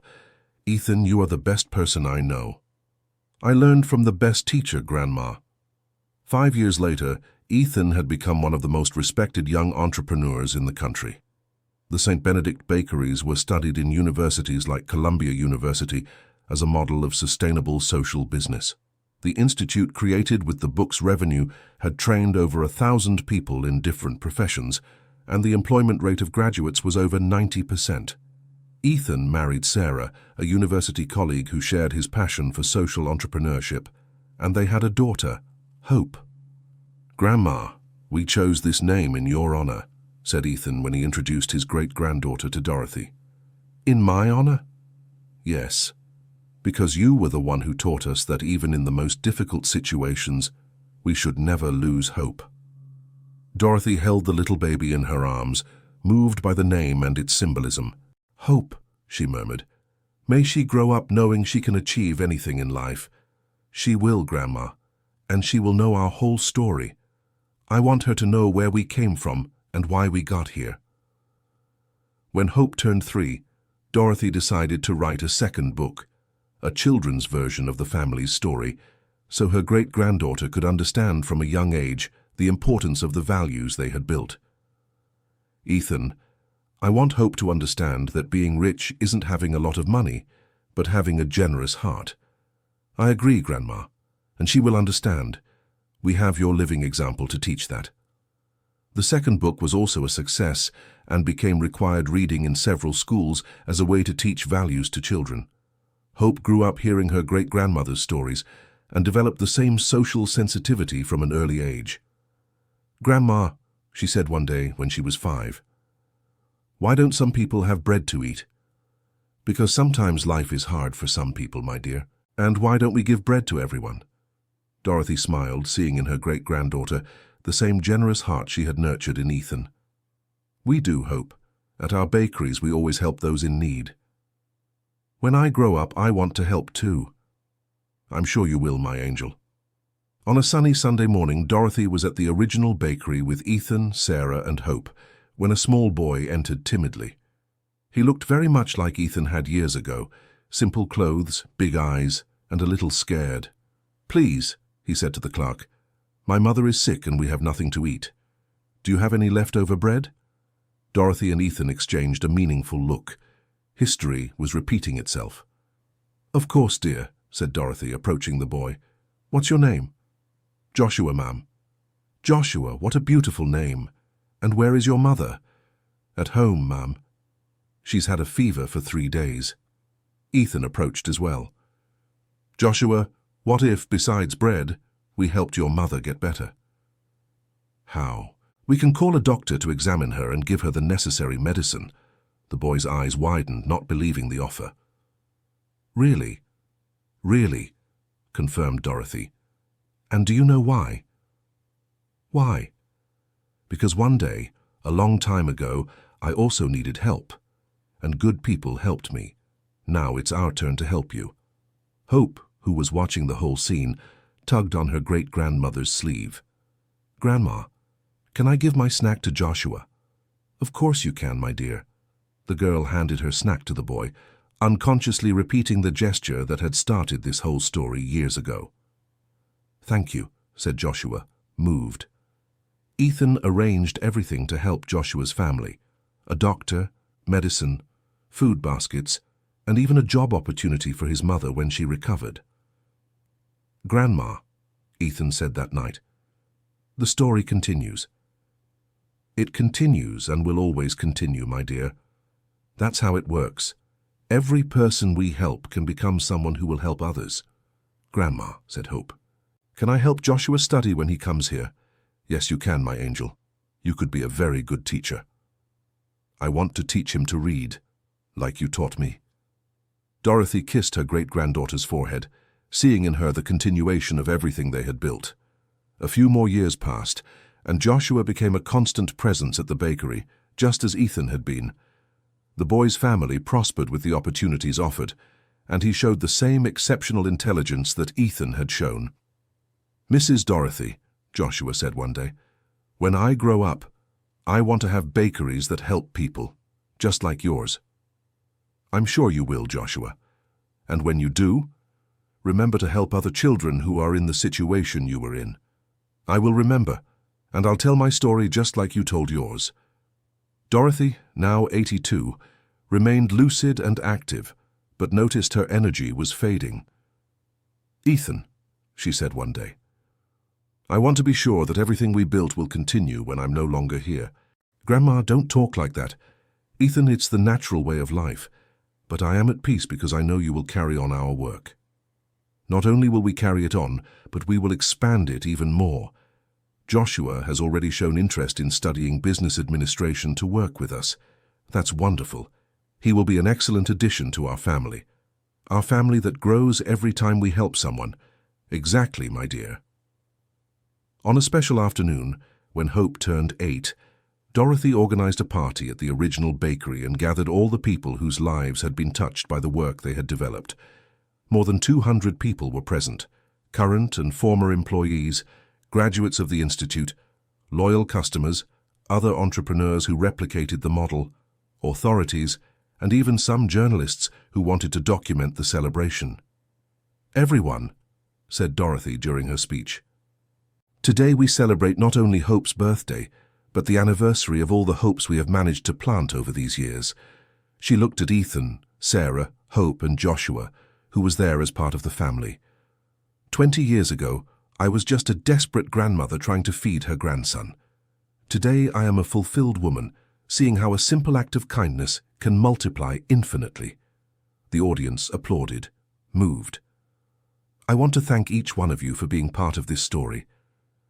Ethan, you are the best person I know. I learned from the best teacher, Grandma. 5 years later, Ethan had become one of the most respected young entrepreneurs in the country. The St. Benedict Bakeries were studied in universities like Columbia University as a model of sustainable social business. The institute, created with the book's revenue, had trained over 1,000 people in different professions, and the employment rate of graduates was over 90%. Ethan married Sarah, a university colleague who shared his passion for social entrepreneurship, and they had a daughter, Hope. Grandma, we chose this name in your honor, said Ethan when he introduced his great-granddaughter to Dorothy. In my honor? Yes. Because you were the one who taught us that even in the most difficult situations, we should never lose hope. Dorothy held the little baby in her arms, moved by the name and its symbolism. Hope, she murmured. May she grow up knowing she can achieve anything in life. She will, Grandma, and she will know our whole story. I want her to know where we came from and why we got here. When Hope turned 3, Dorothy decided to write a second book, a children's version of the family's story, so her great-granddaughter could understand from a young age the importance of the values they had built. Ethan, I want Hope to understand that being rich isn't having a lot of money, but having a generous heart. I agree, Grandma, and she will understand. We have your living example to teach that. The second book was also a success and became required reading in several schools as a way to teach values to children. Hope grew up hearing her great-grandmother's stories and developed the same social sensitivity from an early age. Grandma, she said one day when she was 5, why don't some people have bread to eat? Because sometimes life is hard for some people, my dear. And why don't we give bread to everyone? Dorothy smiled, seeing in her great-granddaughter the same generous heart she had nurtured in Ethan. We do, Hope. At our bakeries we always help those in need. When I grow up, I want to help too. I'm sure you will, my angel. On a sunny Sunday morning, Dorothy was at the original bakery with Ethan, Sarah, and Hope, when a small boy entered timidly. He looked very much like Ethan had years ago, simple clothes, big eyes, and a little scared. Please, he said to the clerk, my mother is sick and we have nothing to eat. Do you have any leftover bread? Dorothy and Ethan exchanged a meaningful look. History was repeating itself. Of course, dear, said Dorothy, approaching the boy. What's your name? Joshua, ma'am. Joshua, what a beautiful name. And where is your mother? At home, ma'am. She's had a fever for 3 days. Ethan approached as well. Joshua, what if, besides bread, we helped your mother get better? How? We can call a doctor to examine her and give her the necessary medicine. The boy's eyes widened, not believing the offer. Really? Really, confirmed Dorothy. And do you know why? Why? Because one day, a long time ago, I also needed help. And good people helped me. Now it's our turn to help you. Hope, who was watching the whole scene, tugged on her great-grandmother's sleeve. Grandma, can I give my snack to Joshua? Of course you can, my dear. The girl handed her snack to the boy, unconsciously repeating the gesture that had started this whole story years ago. Thank you, said Joshua, moved. Ethan arranged everything to help Joshua's family, a doctor, medicine, food baskets, and even a job opportunity for his mother when she recovered. Grandma, Ethan said that night. The story continues. It continues and will always continue, my dear. That's how it works. Every person we help can become someone who will help others. Grandma, said Hope. Can I help Joshua study when he comes here? Yes, you can, my angel. You could be a very good teacher. I want to teach him to read, like you taught me. Dorothy kissed her great-granddaughter's forehead, seeing in her the continuation of everything they had built. A few more years passed, and Joshua became a constant presence at the bakery, just as Ethan had been. The boy's family prospered with the opportunities offered, and he showed the same exceptional intelligence that Ethan had shown. Mrs. Dorothy, Joshua said one day, when I grow up, I want to have bakeries that help people, just like yours. I'm sure you will, Joshua. And when you do, remember to help other children who are in the situation you were in. I will remember, and I'll tell my story just like you told yours. Dorothy, now 82, remained lucid and active, but noticed her energy was fading. Ethan, she said one day, I want to be sure that everything we built will continue when I'm no longer here. Grandma, don't talk like that. Ethan, it's the natural way of life, but I am at peace because I know you will carry on our work. Not only will we carry it on, but we will expand it even more. Joshua has already shown interest in studying business administration to work with us. That's wonderful. He will be an excellent addition to our family. Our family that grows every time we help someone. Exactly, my dear. On a special afternoon, when Hope turned 8, Dorothy organized a party at the original bakery and gathered all the people whose lives had been touched by the work they had developed. More than 200 people were present, current and former employees, graduates of the institute, loyal customers, other entrepreneurs who replicated the model, authorities, and even some journalists who wanted to document the celebration. "Everyone," said Dorothy during her speech. "Today we celebrate not only Hope's birthday, but the anniversary of all the hopes we have managed to plant over these years." She looked at Ethan, Sarah, Hope, and Joshua, who was there as part of the family. 20 years ago, I was just a desperate grandmother trying to feed her grandson. Today I am a fulfilled woman, seeing how a simple act of kindness can multiply infinitely." The audience applauded, moved. "I want to thank each one of you for being part of this story.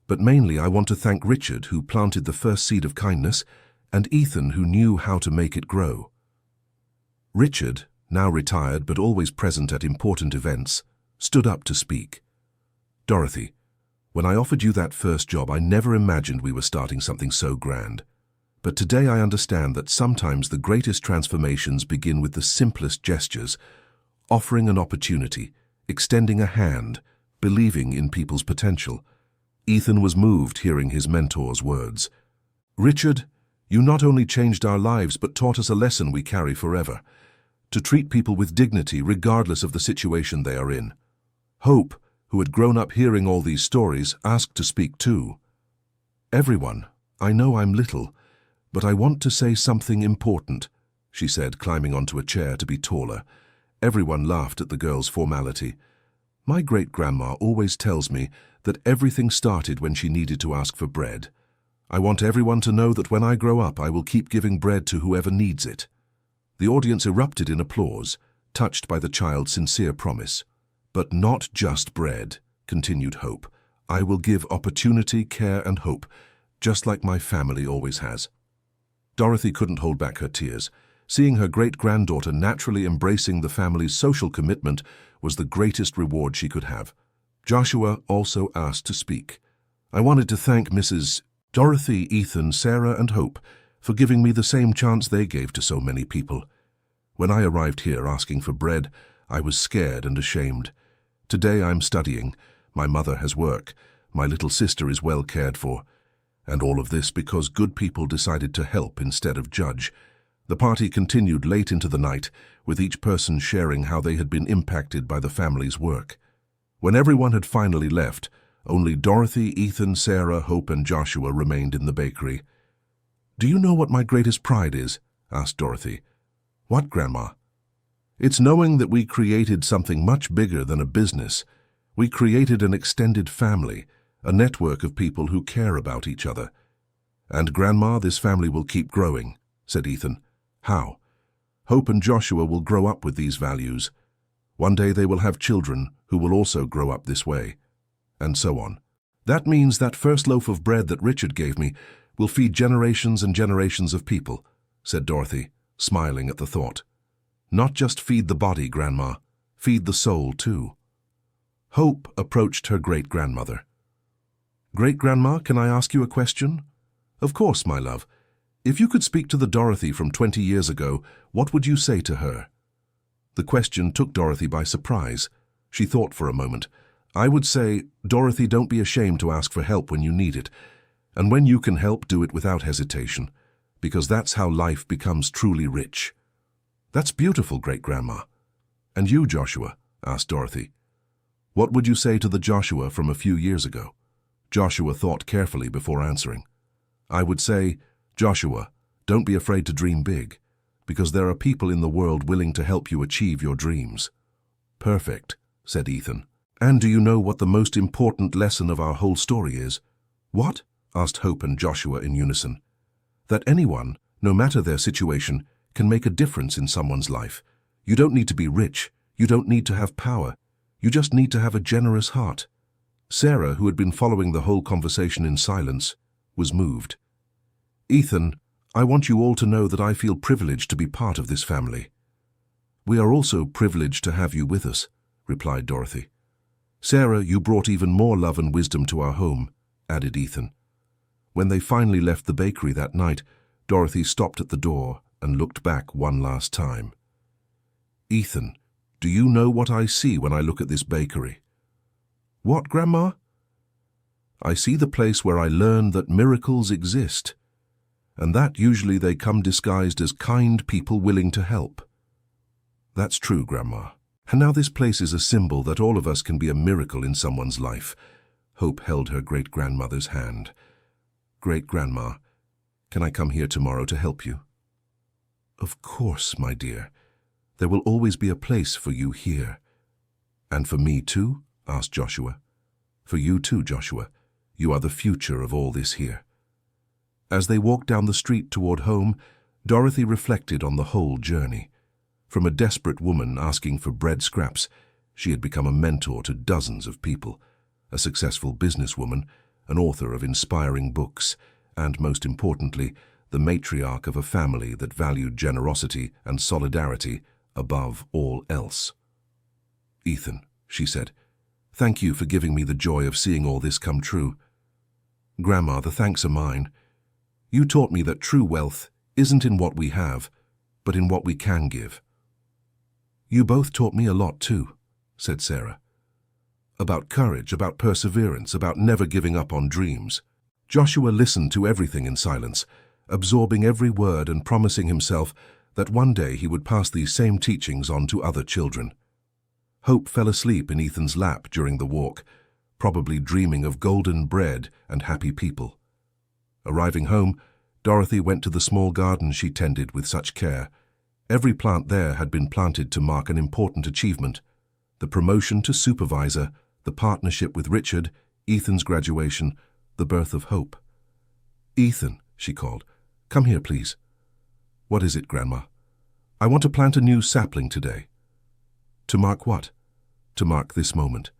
But mainly I want to thank Richard, who planted the first seed of kindness, and Ethan, who knew how to make it grow." Richard, now retired but always present at important events, stood up to speak. "Dorothy, when I offered you that first job, I never imagined we were starting something so grand. But today I understand that sometimes the greatest transformations begin with the simplest gestures, offering an opportunity, extending a hand, believing in people's potential." Ethan was moved hearing his mentor's words. "Richard, you not only changed our lives but taught us a lesson we carry forever, to treat people with dignity regardless of the situation they are in." Hope, who had grown up hearing all these stories, asked to speak too. "Everyone, I know I'm little, but I want to say something important," she said, climbing onto a chair to be taller. Everyone laughed at the girl's formality. "My great-grandma always tells me that everything started when she needed to ask for bread. I want everyone to know that when I grow up, I will keep giving bread to whoever needs it." The audience erupted in applause, touched by the child's sincere promise. "But not just bread," continued Hope. "I will give opportunity, care, and hope, just like my family always has." Dorothy couldn't hold back her tears. Seeing her great-granddaughter naturally embracing the family's social commitment was the greatest reward she could have. Joshua also asked to speak. "I wanted to thank Mrs. Dorothy, Ethan, Sarah, and Hope for giving me the same chance they gave to so many people. When I arrived here asking for bread, I was scared and ashamed. Today I'm studying, my mother has work, my little sister is well cared for. And all of this because good people decided to help instead of judge." The party continued late into the night, with each person sharing how they had been impacted by the family's work. When everyone had finally left, only Dorothy, Ethan, Sarah, Hope, and Joshua remained in the bakery. "Do you know what my greatest pride is?" asked Dorothy. "What, Grandma?" "It's knowing that we created something much bigger than a business. We created an extended family, a network of people who care about each other." "And Grandma, this family will keep growing," said Ethan. "How?" "Hope and Joshua will grow up with these values. One day they will have children who will also grow up this way." And so on. "That means that first loaf of bread that Richard gave me will feed generations and generations of people," said Dorothy, smiling at the thought. "Not just feed the body, Grandma, feed the soul too." Hope approached her great-grandmother. "Great-grandma, can I ask you a question?" "Of course, my love. If you could speak to the Dorothy from 20 years ago, what would you say to her?" The question took Dorothy by surprise. She thought for a moment. "I would say, Dorothy, don't be ashamed to ask for help when you need it. And when you can help, do it without hesitation, because that's how life becomes truly rich." "That's beautiful, Great-Grandma." "And you, Joshua?" asked Dorothy. "What would you say to the Joshua from a few years ago?" Joshua thought carefully before answering. "I would say, Joshua, don't be afraid to dream big, because there are people in the world willing to help you achieve your dreams." "Perfect," said Ethan. "And do you know what the most important lesson of our whole story is?" "What?" asked Hope and Joshua in unison. "That anyone, no matter their situation, can make a difference in someone's life. You don't need to be rich. You don't need to have power. You just need to have a generous heart." Sarah, who had been following the whole conversation in silence, was moved. "Ethan, I want you all to know that I feel privileged to be part of this family." "We are also privileged to have you with us," replied Dorothy. "Sarah, you brought even more love and wisdom to our home," added Ethan. When they finally left the bakery that night, Dorothy stopped at the door and looked back one last time. "Ethan, do you know what I see when I look at this bakery?" "What, Grandma?" "I see the place where I learned that miracles exist, and that usually they come disguised as kind people willing to help." "That's true, Grandma. And now this place is a symbol that all of us can be a miracle in someone's life." Hope held her great-grandmother's hand. "Great-grandma, can I come here tomorrow to help you?" "Of course, my dear. There will always be a place for you here." "And for me too?" asked Joshua. "For you too, Joshua. You are the future of all this here." As they walked down the street toward home, Dorothy reflected on the whole journey. From a desperate woman asking for bread scraps, she had become a mentor to dozens of people, a successful businesswoman, an author of inspiring books, and, most importantly, the matriarch of a family that valued generosity and solidarity above all else. "Ethan," she said, "thank you for giving me the joy of seeing all this come true." "Grandma, the thanks are mine. You taught me that true wealth isn't in what we have, but in what we can give." "You both taught me a lot too," said Sarah. "About courage, about perseverance, about never giving up on dreams." Joshua listened to everything in silence, absorbing every word and promising himself that one day he would pass these same teachings on to other children. Hope fell asleep in Ethan's lap during the walk, probably dreaming of golden bread and happy people. Arriving home, Dorothy went to the small garden she tended with such care. Every plant there had been planted to mark an important achievement: the promotion to supervisor, the partnership with Richard, Ethan's graduation, the birth of Hope. "Ethan," she called, "come here, please." "What is it, Grandma?" "I want to plant a new sapling today." "To mark what?" "To mark this moment.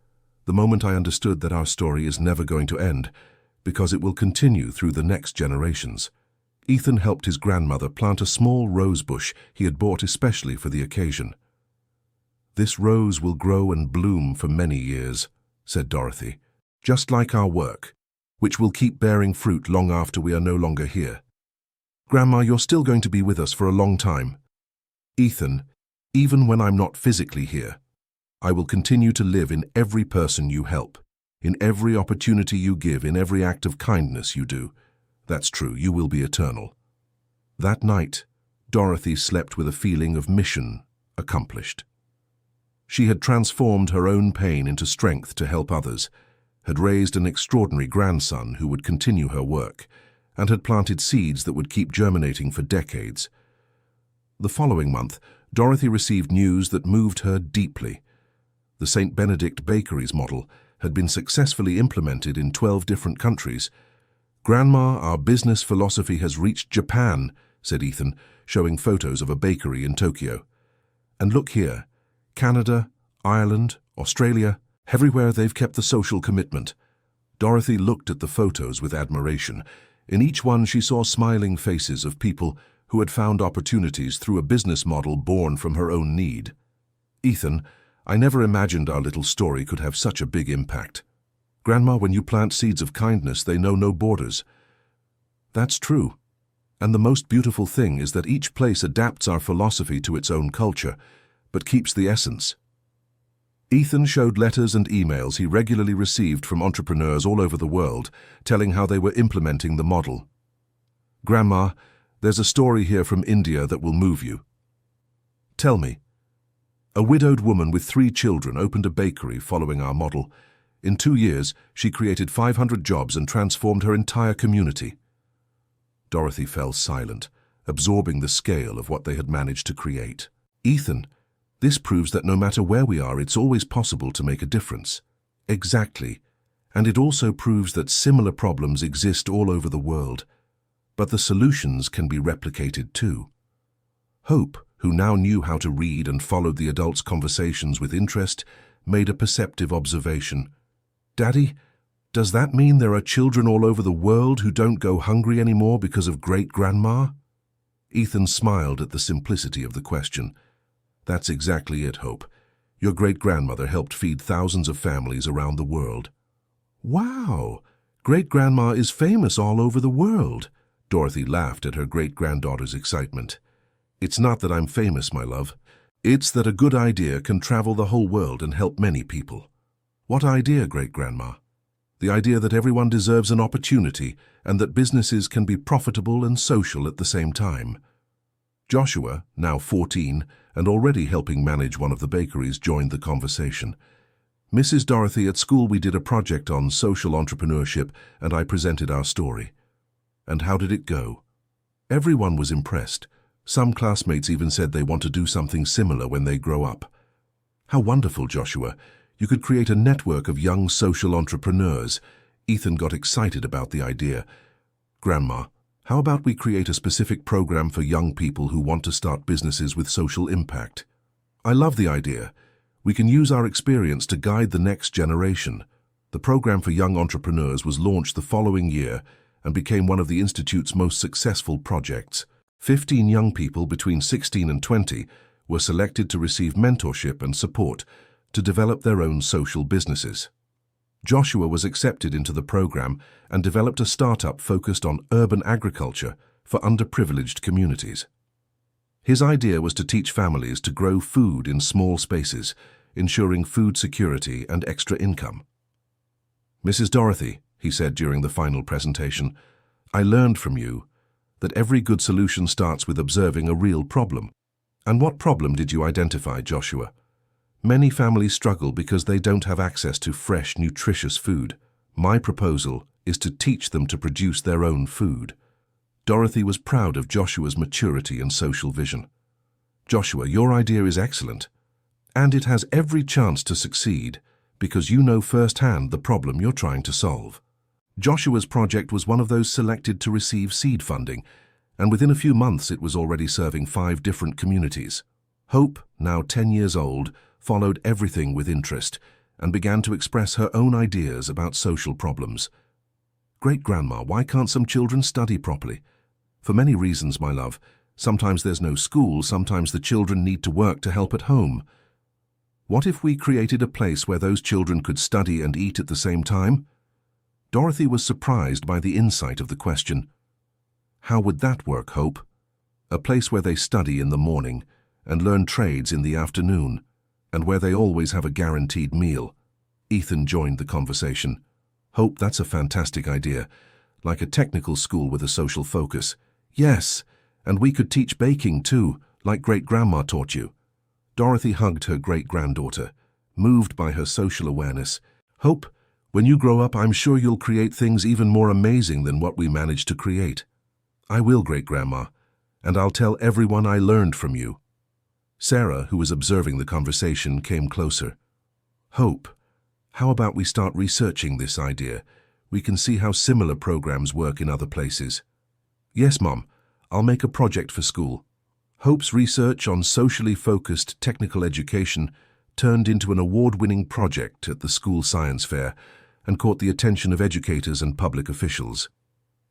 The moment I understood that our story is never going to end, because it will continue through the next generations." Ethan helped his grandmother plant a small rose bush he had bought especially for the occasion. "This rose will grow and bloom for many years," said Dorothy, "just like our work, which will keep bearing fruit long after we are no longer here. Grandma, you're still going to be with us for a long time." "Ethan, even when I'm not physically here, I will continue to live in every person you help, in every opportunity you give, in every act of kindness you do. That's true, you will be eternal." That night, Dorothy slept with a feeling of mission accomplished. She had transformed her own pain into strength to help others, had raised an extraordinary grandson who would continue her work, and had planted seeds that would keep germinating for decades. The following month, Dorothy received news that moved her deeply. The St. Benedict Bakeries model had been successfully implemented in 12 different countries. "Grandma, our business philosophy has reached Japan," said Ethan, showing photos of a bakery in Tokyo. "And look here, Canada, Ireland, Australia, everywhere they've kept the social commitment." Dorothy looked at the photos with admiration. In each one she saw smiling faces of people who had found opportunities through a business model born from her own need. "Ethan, I never imagined our little story could have such a big impact. Grandma, when you plant seeds of kindness, they know no borders." "That's true. And the most beautiful thing is that each place adapts our philosophy to its own culture, but keeps the essence." Ethan showed letters and emails he regularly received from entrepreneurs all over the world, telling how they were implementing the model. "Grandma, there's a story here from India that will move you." "Tell me." "A widowed woman with 3 children opened a bakery following our model. In 2 years, she created 500 jobs and transformed her entire community." Dorothy fell silent, absorbing the scale of what they had managed to create. "Ethan, this proves that no matter where we are, it's always possible to make a difference." "Exactly. And it also proves that similar problems exist all over the world, but the solutions can be replicated too." Hope, who now knew how to read and followed the adults' conversations with interest, made a perceptive observation. "Daddy, does that mean there are children all over the world who don't go hungry anymore because of great-grandma?" Ethan smiled at the simplicity of the question. That's exactly it, Hope. Your great-grandmother helped feed thousands of families around the world. Wow! Great-grandma is famous all over the world. Dorothy laughed at her great-granddaughter's excitement. It's not that I'm famous, my love. It's that a good idea can travel the whole world and help many people. What idea, great-grandma? The idea that everyone deserves an opportunity and that businesses can be profitable and social at the same time. Joshua, now 14 and already helping manage one of the bakeries, joined the conversation. Mrs. Dorothy, at school we did a project on social entrepreneurship and I presented our story. And how did it go? Everyone was impressed. Some classmates even said they want to do something similar when they grow up. How wonderful, Joshua. You could create a network of young social entrepreneurs. Ethan got excited about the idea. Grandma, how about we create a specific program for young people who want to start businesses with social impact? I love the idea. We can use our experience to guide the next generation. The program for young entrepreneurs was launched the following year and became one of the Institute's most successful projects. 15 young people between 16 and 20 were selected to receive mentorship and support to develop their own social businesses. Joshua was accepted into the program and developed a startup focused on urban agriculture for underprivileged communities. His idea was to teach families to grow food in small spaces, ensuring food security and extra income. Mrs. Dorothy, he said during the final presentation, I learned from you that every good solution starts with observing a real problem. And what problem did you identify, Joshua? Many families struggle because they don't have access to fresh, nutritious food. My proposal is to teach them to produce their own food. Dorothy was proud of Joshua's maturity and social vision. Joshua, your idea is excellent, and it has every chance to succeed because you know firsthand the problem you're trying to solve. Joshua's project was one of those selected to receive seed funding, and within a few months it was already serving 5 different communities. Hope, now 10 years old, followed everything with interest and began to express her own ideas about social problems. Great-grandma, why can't some children study properly? For many reasons, my love. Sometimes there's no school, sometimes the children need to work to help at home. What if we created a place where those children could study and eat at the same time? Dorothy was surprised by the insight of the question. How would that work, Hope? A place where they study in the morning and learn trades in the afternoon, and where they always have a guaranteed meal. Ethan joined the conversation. Hope, that's a fantastic idea. Like a technical school with a social focus. Yes, and we could teach baking too, like great-grandma taught you. Dorothy hugged her great-granddaughter, moved by her social awareness. Hope, when you grow up, I'm sure you'll create things even more amazing than what we managed to create. I will, great-grandma, and I'll tell everyone I learned from you. Sarah, who was observing the conversation, came closer. Hope, how about we start researching this idea? We can see how similar programs work in other places. Yes, Mom, I'll make a project for school. Hope's research on socially focused technical education turned into an award-winning project at the school science fair and caught the attention of educators and public officials.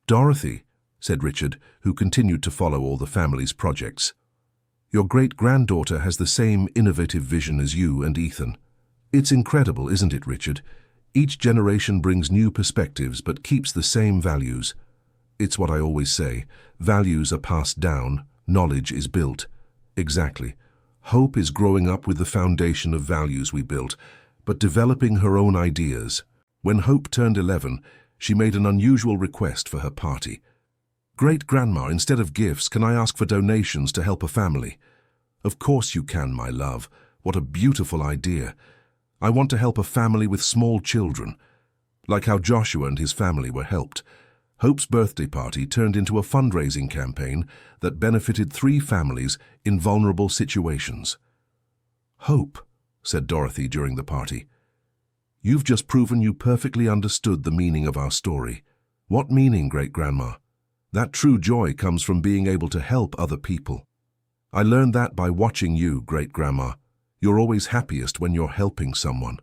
Dorothy, said Richard, who continued to follow all the family's projects. Your great-granddaughter has the same innovative vision as you and Ethan. It's incredible, isn't it, Richard? Each generation brings new perspectives but keeps the same values. It's what I always say, values are passed down, knowledge is built. Exactly. Hope is growing up with the foundation of values we built, but developing her own ideas. When Hope turned 11, she made an unusual request for her party. Great-grandma, instead of gifts, can I ask for donations to help a family? Of course you can, my love. What a beautiful idea. I want to help a family with small children, like how Joshua and his family were helped. Hope's birthday party turned into a fundraising campaign that benefited 3 families in vulnerable situations. Hope, said Dorothy during the party, you've just proven you perfectly understood the meaning of our story. What meaning, great-grandma? That true joy comes from being able to help other people. I learned that by watching you, great-grandma. You're always happiest when you're helping someone.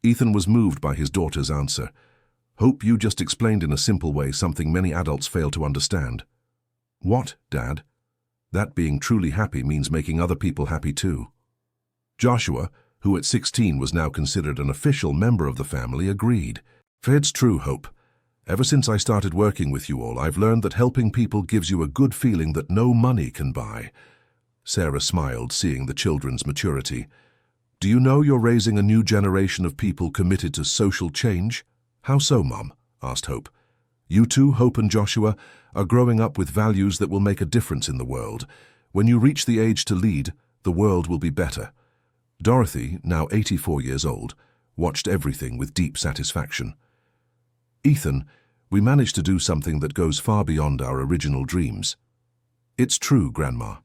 Ethan was moved by his daughter's answer. Hope, you just explained in a simple way something many adults fail to understand. What, Dad? That being truly happy means making other people happy too. Joshua, who at 16 was now considered an official member of the family, agreed. "It's true, Hope. Ever since I started working with you all, I've learned that helping people gives you a good feeling that no money can buy." Sarah smiled, seeing the children's maturity. "Do you know you're raising a new generation of people committed to social change?" "How so, Mom?" asked Hope. "You two, Hope and Joshua, are growing up with values that will make a difference in the world. When you reach the age to lead, the world will be better." Dorothy, now 84 years old, watched everything with deep satisfaction. "Ethan, we managed to do something that goes far beyond our original dreams." "It's true, Grandma.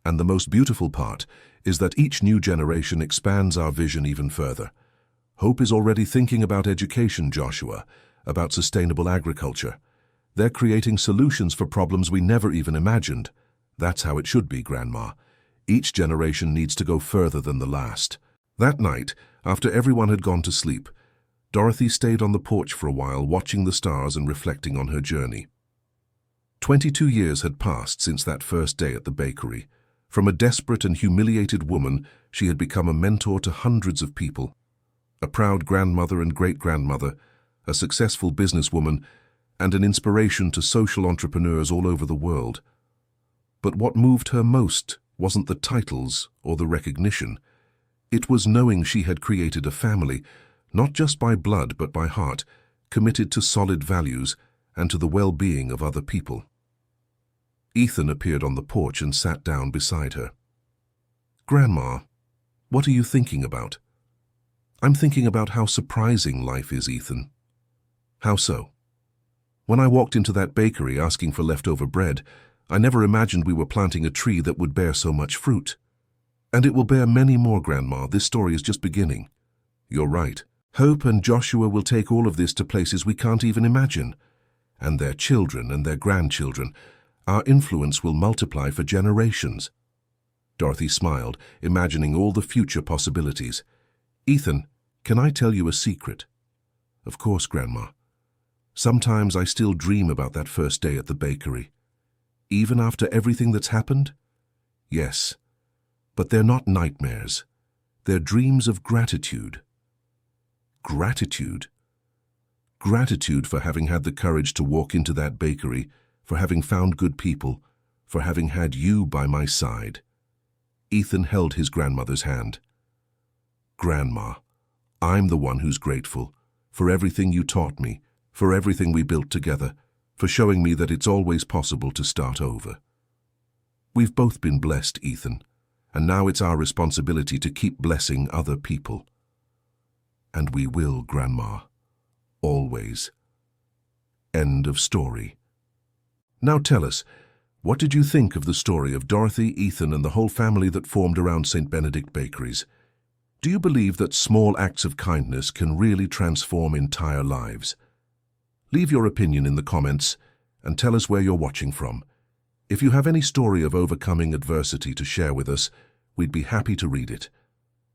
And the most beautiful part is that each new generation expands our vision even further. Hope is already thinking about education, Joshua, about sustainable agriculture. They're creating solutions for problems we never even imagined. That's how it should be, Grandma. Each generation needs to go further than the last." That night, after everyone had gone to sleep, Dorothy stayed on the porch for a while, watching the stars and reflecting on her journey. 22 years had passed since that first day at the bakery. From a desperate and humiliated woman, she had become a mentor to hundreds of people. A proud grandmother and great-grandmother, a successful businesswoman, and an inspiration to social entrepreneurs all over the world. But what moved her most wasn't the titles or the recognition. It was knowing she had created a family, not just by blood but by heart, committed to solid values and to the well-being of other people. Ethan appeared on the porch and sat down beside her. "Grandma, what are you thinking about?" "I'm thinking about how surprising life is, Ethan." "How so?" "When I walked into that bakery asking for leftover bread, I never imagined we were planting a tree that would bear so much fruit. And it will bear many more, Grandma. This story is just beginning." "You're right. Hope and Joshua will take all of this to places we can't even imagine. And their children and their grandchildren. Our influence will multiply for generations." Dorothy smiled, imagining all the future possibilities. "Ethan, can I tell you a secret?" "Of course, Grandma." "Sometimes I still dream about that first day at the bakery. Even after everything that's happened?" "Yes. But they're not nightmares. They're dreams of gratitude." "Gratitude?" "Gratitude for having had the courage to walk into that bakery, for having found good people, for having had you by my side." Ethan held his grandmother's hand. "Grandma, I'm the one who's grateful, for everything you taught me, for everything we built together, for showing me that it's always possible to start over. We've both been blessed, Ethan, and now it's our responsibility to keep blessing other people." "And we will, Grandma. Always." End of story. Now tell us, what did you think of the story of Dorothy, Ethan, and the whole family that formed around St. Benedict Bakeries? Do you believe that small acts of kindness can really transform entire lives? Leave your opinion in the comments and tell us where you're watching from. If you have any story of overcoming adversity to share with us, we'd be happy to read it.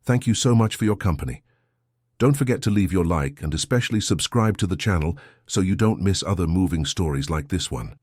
Thank you so much for your company. Don't forget to leave your like and especially subscribe to the channel so you don't miss other moving stories like this one.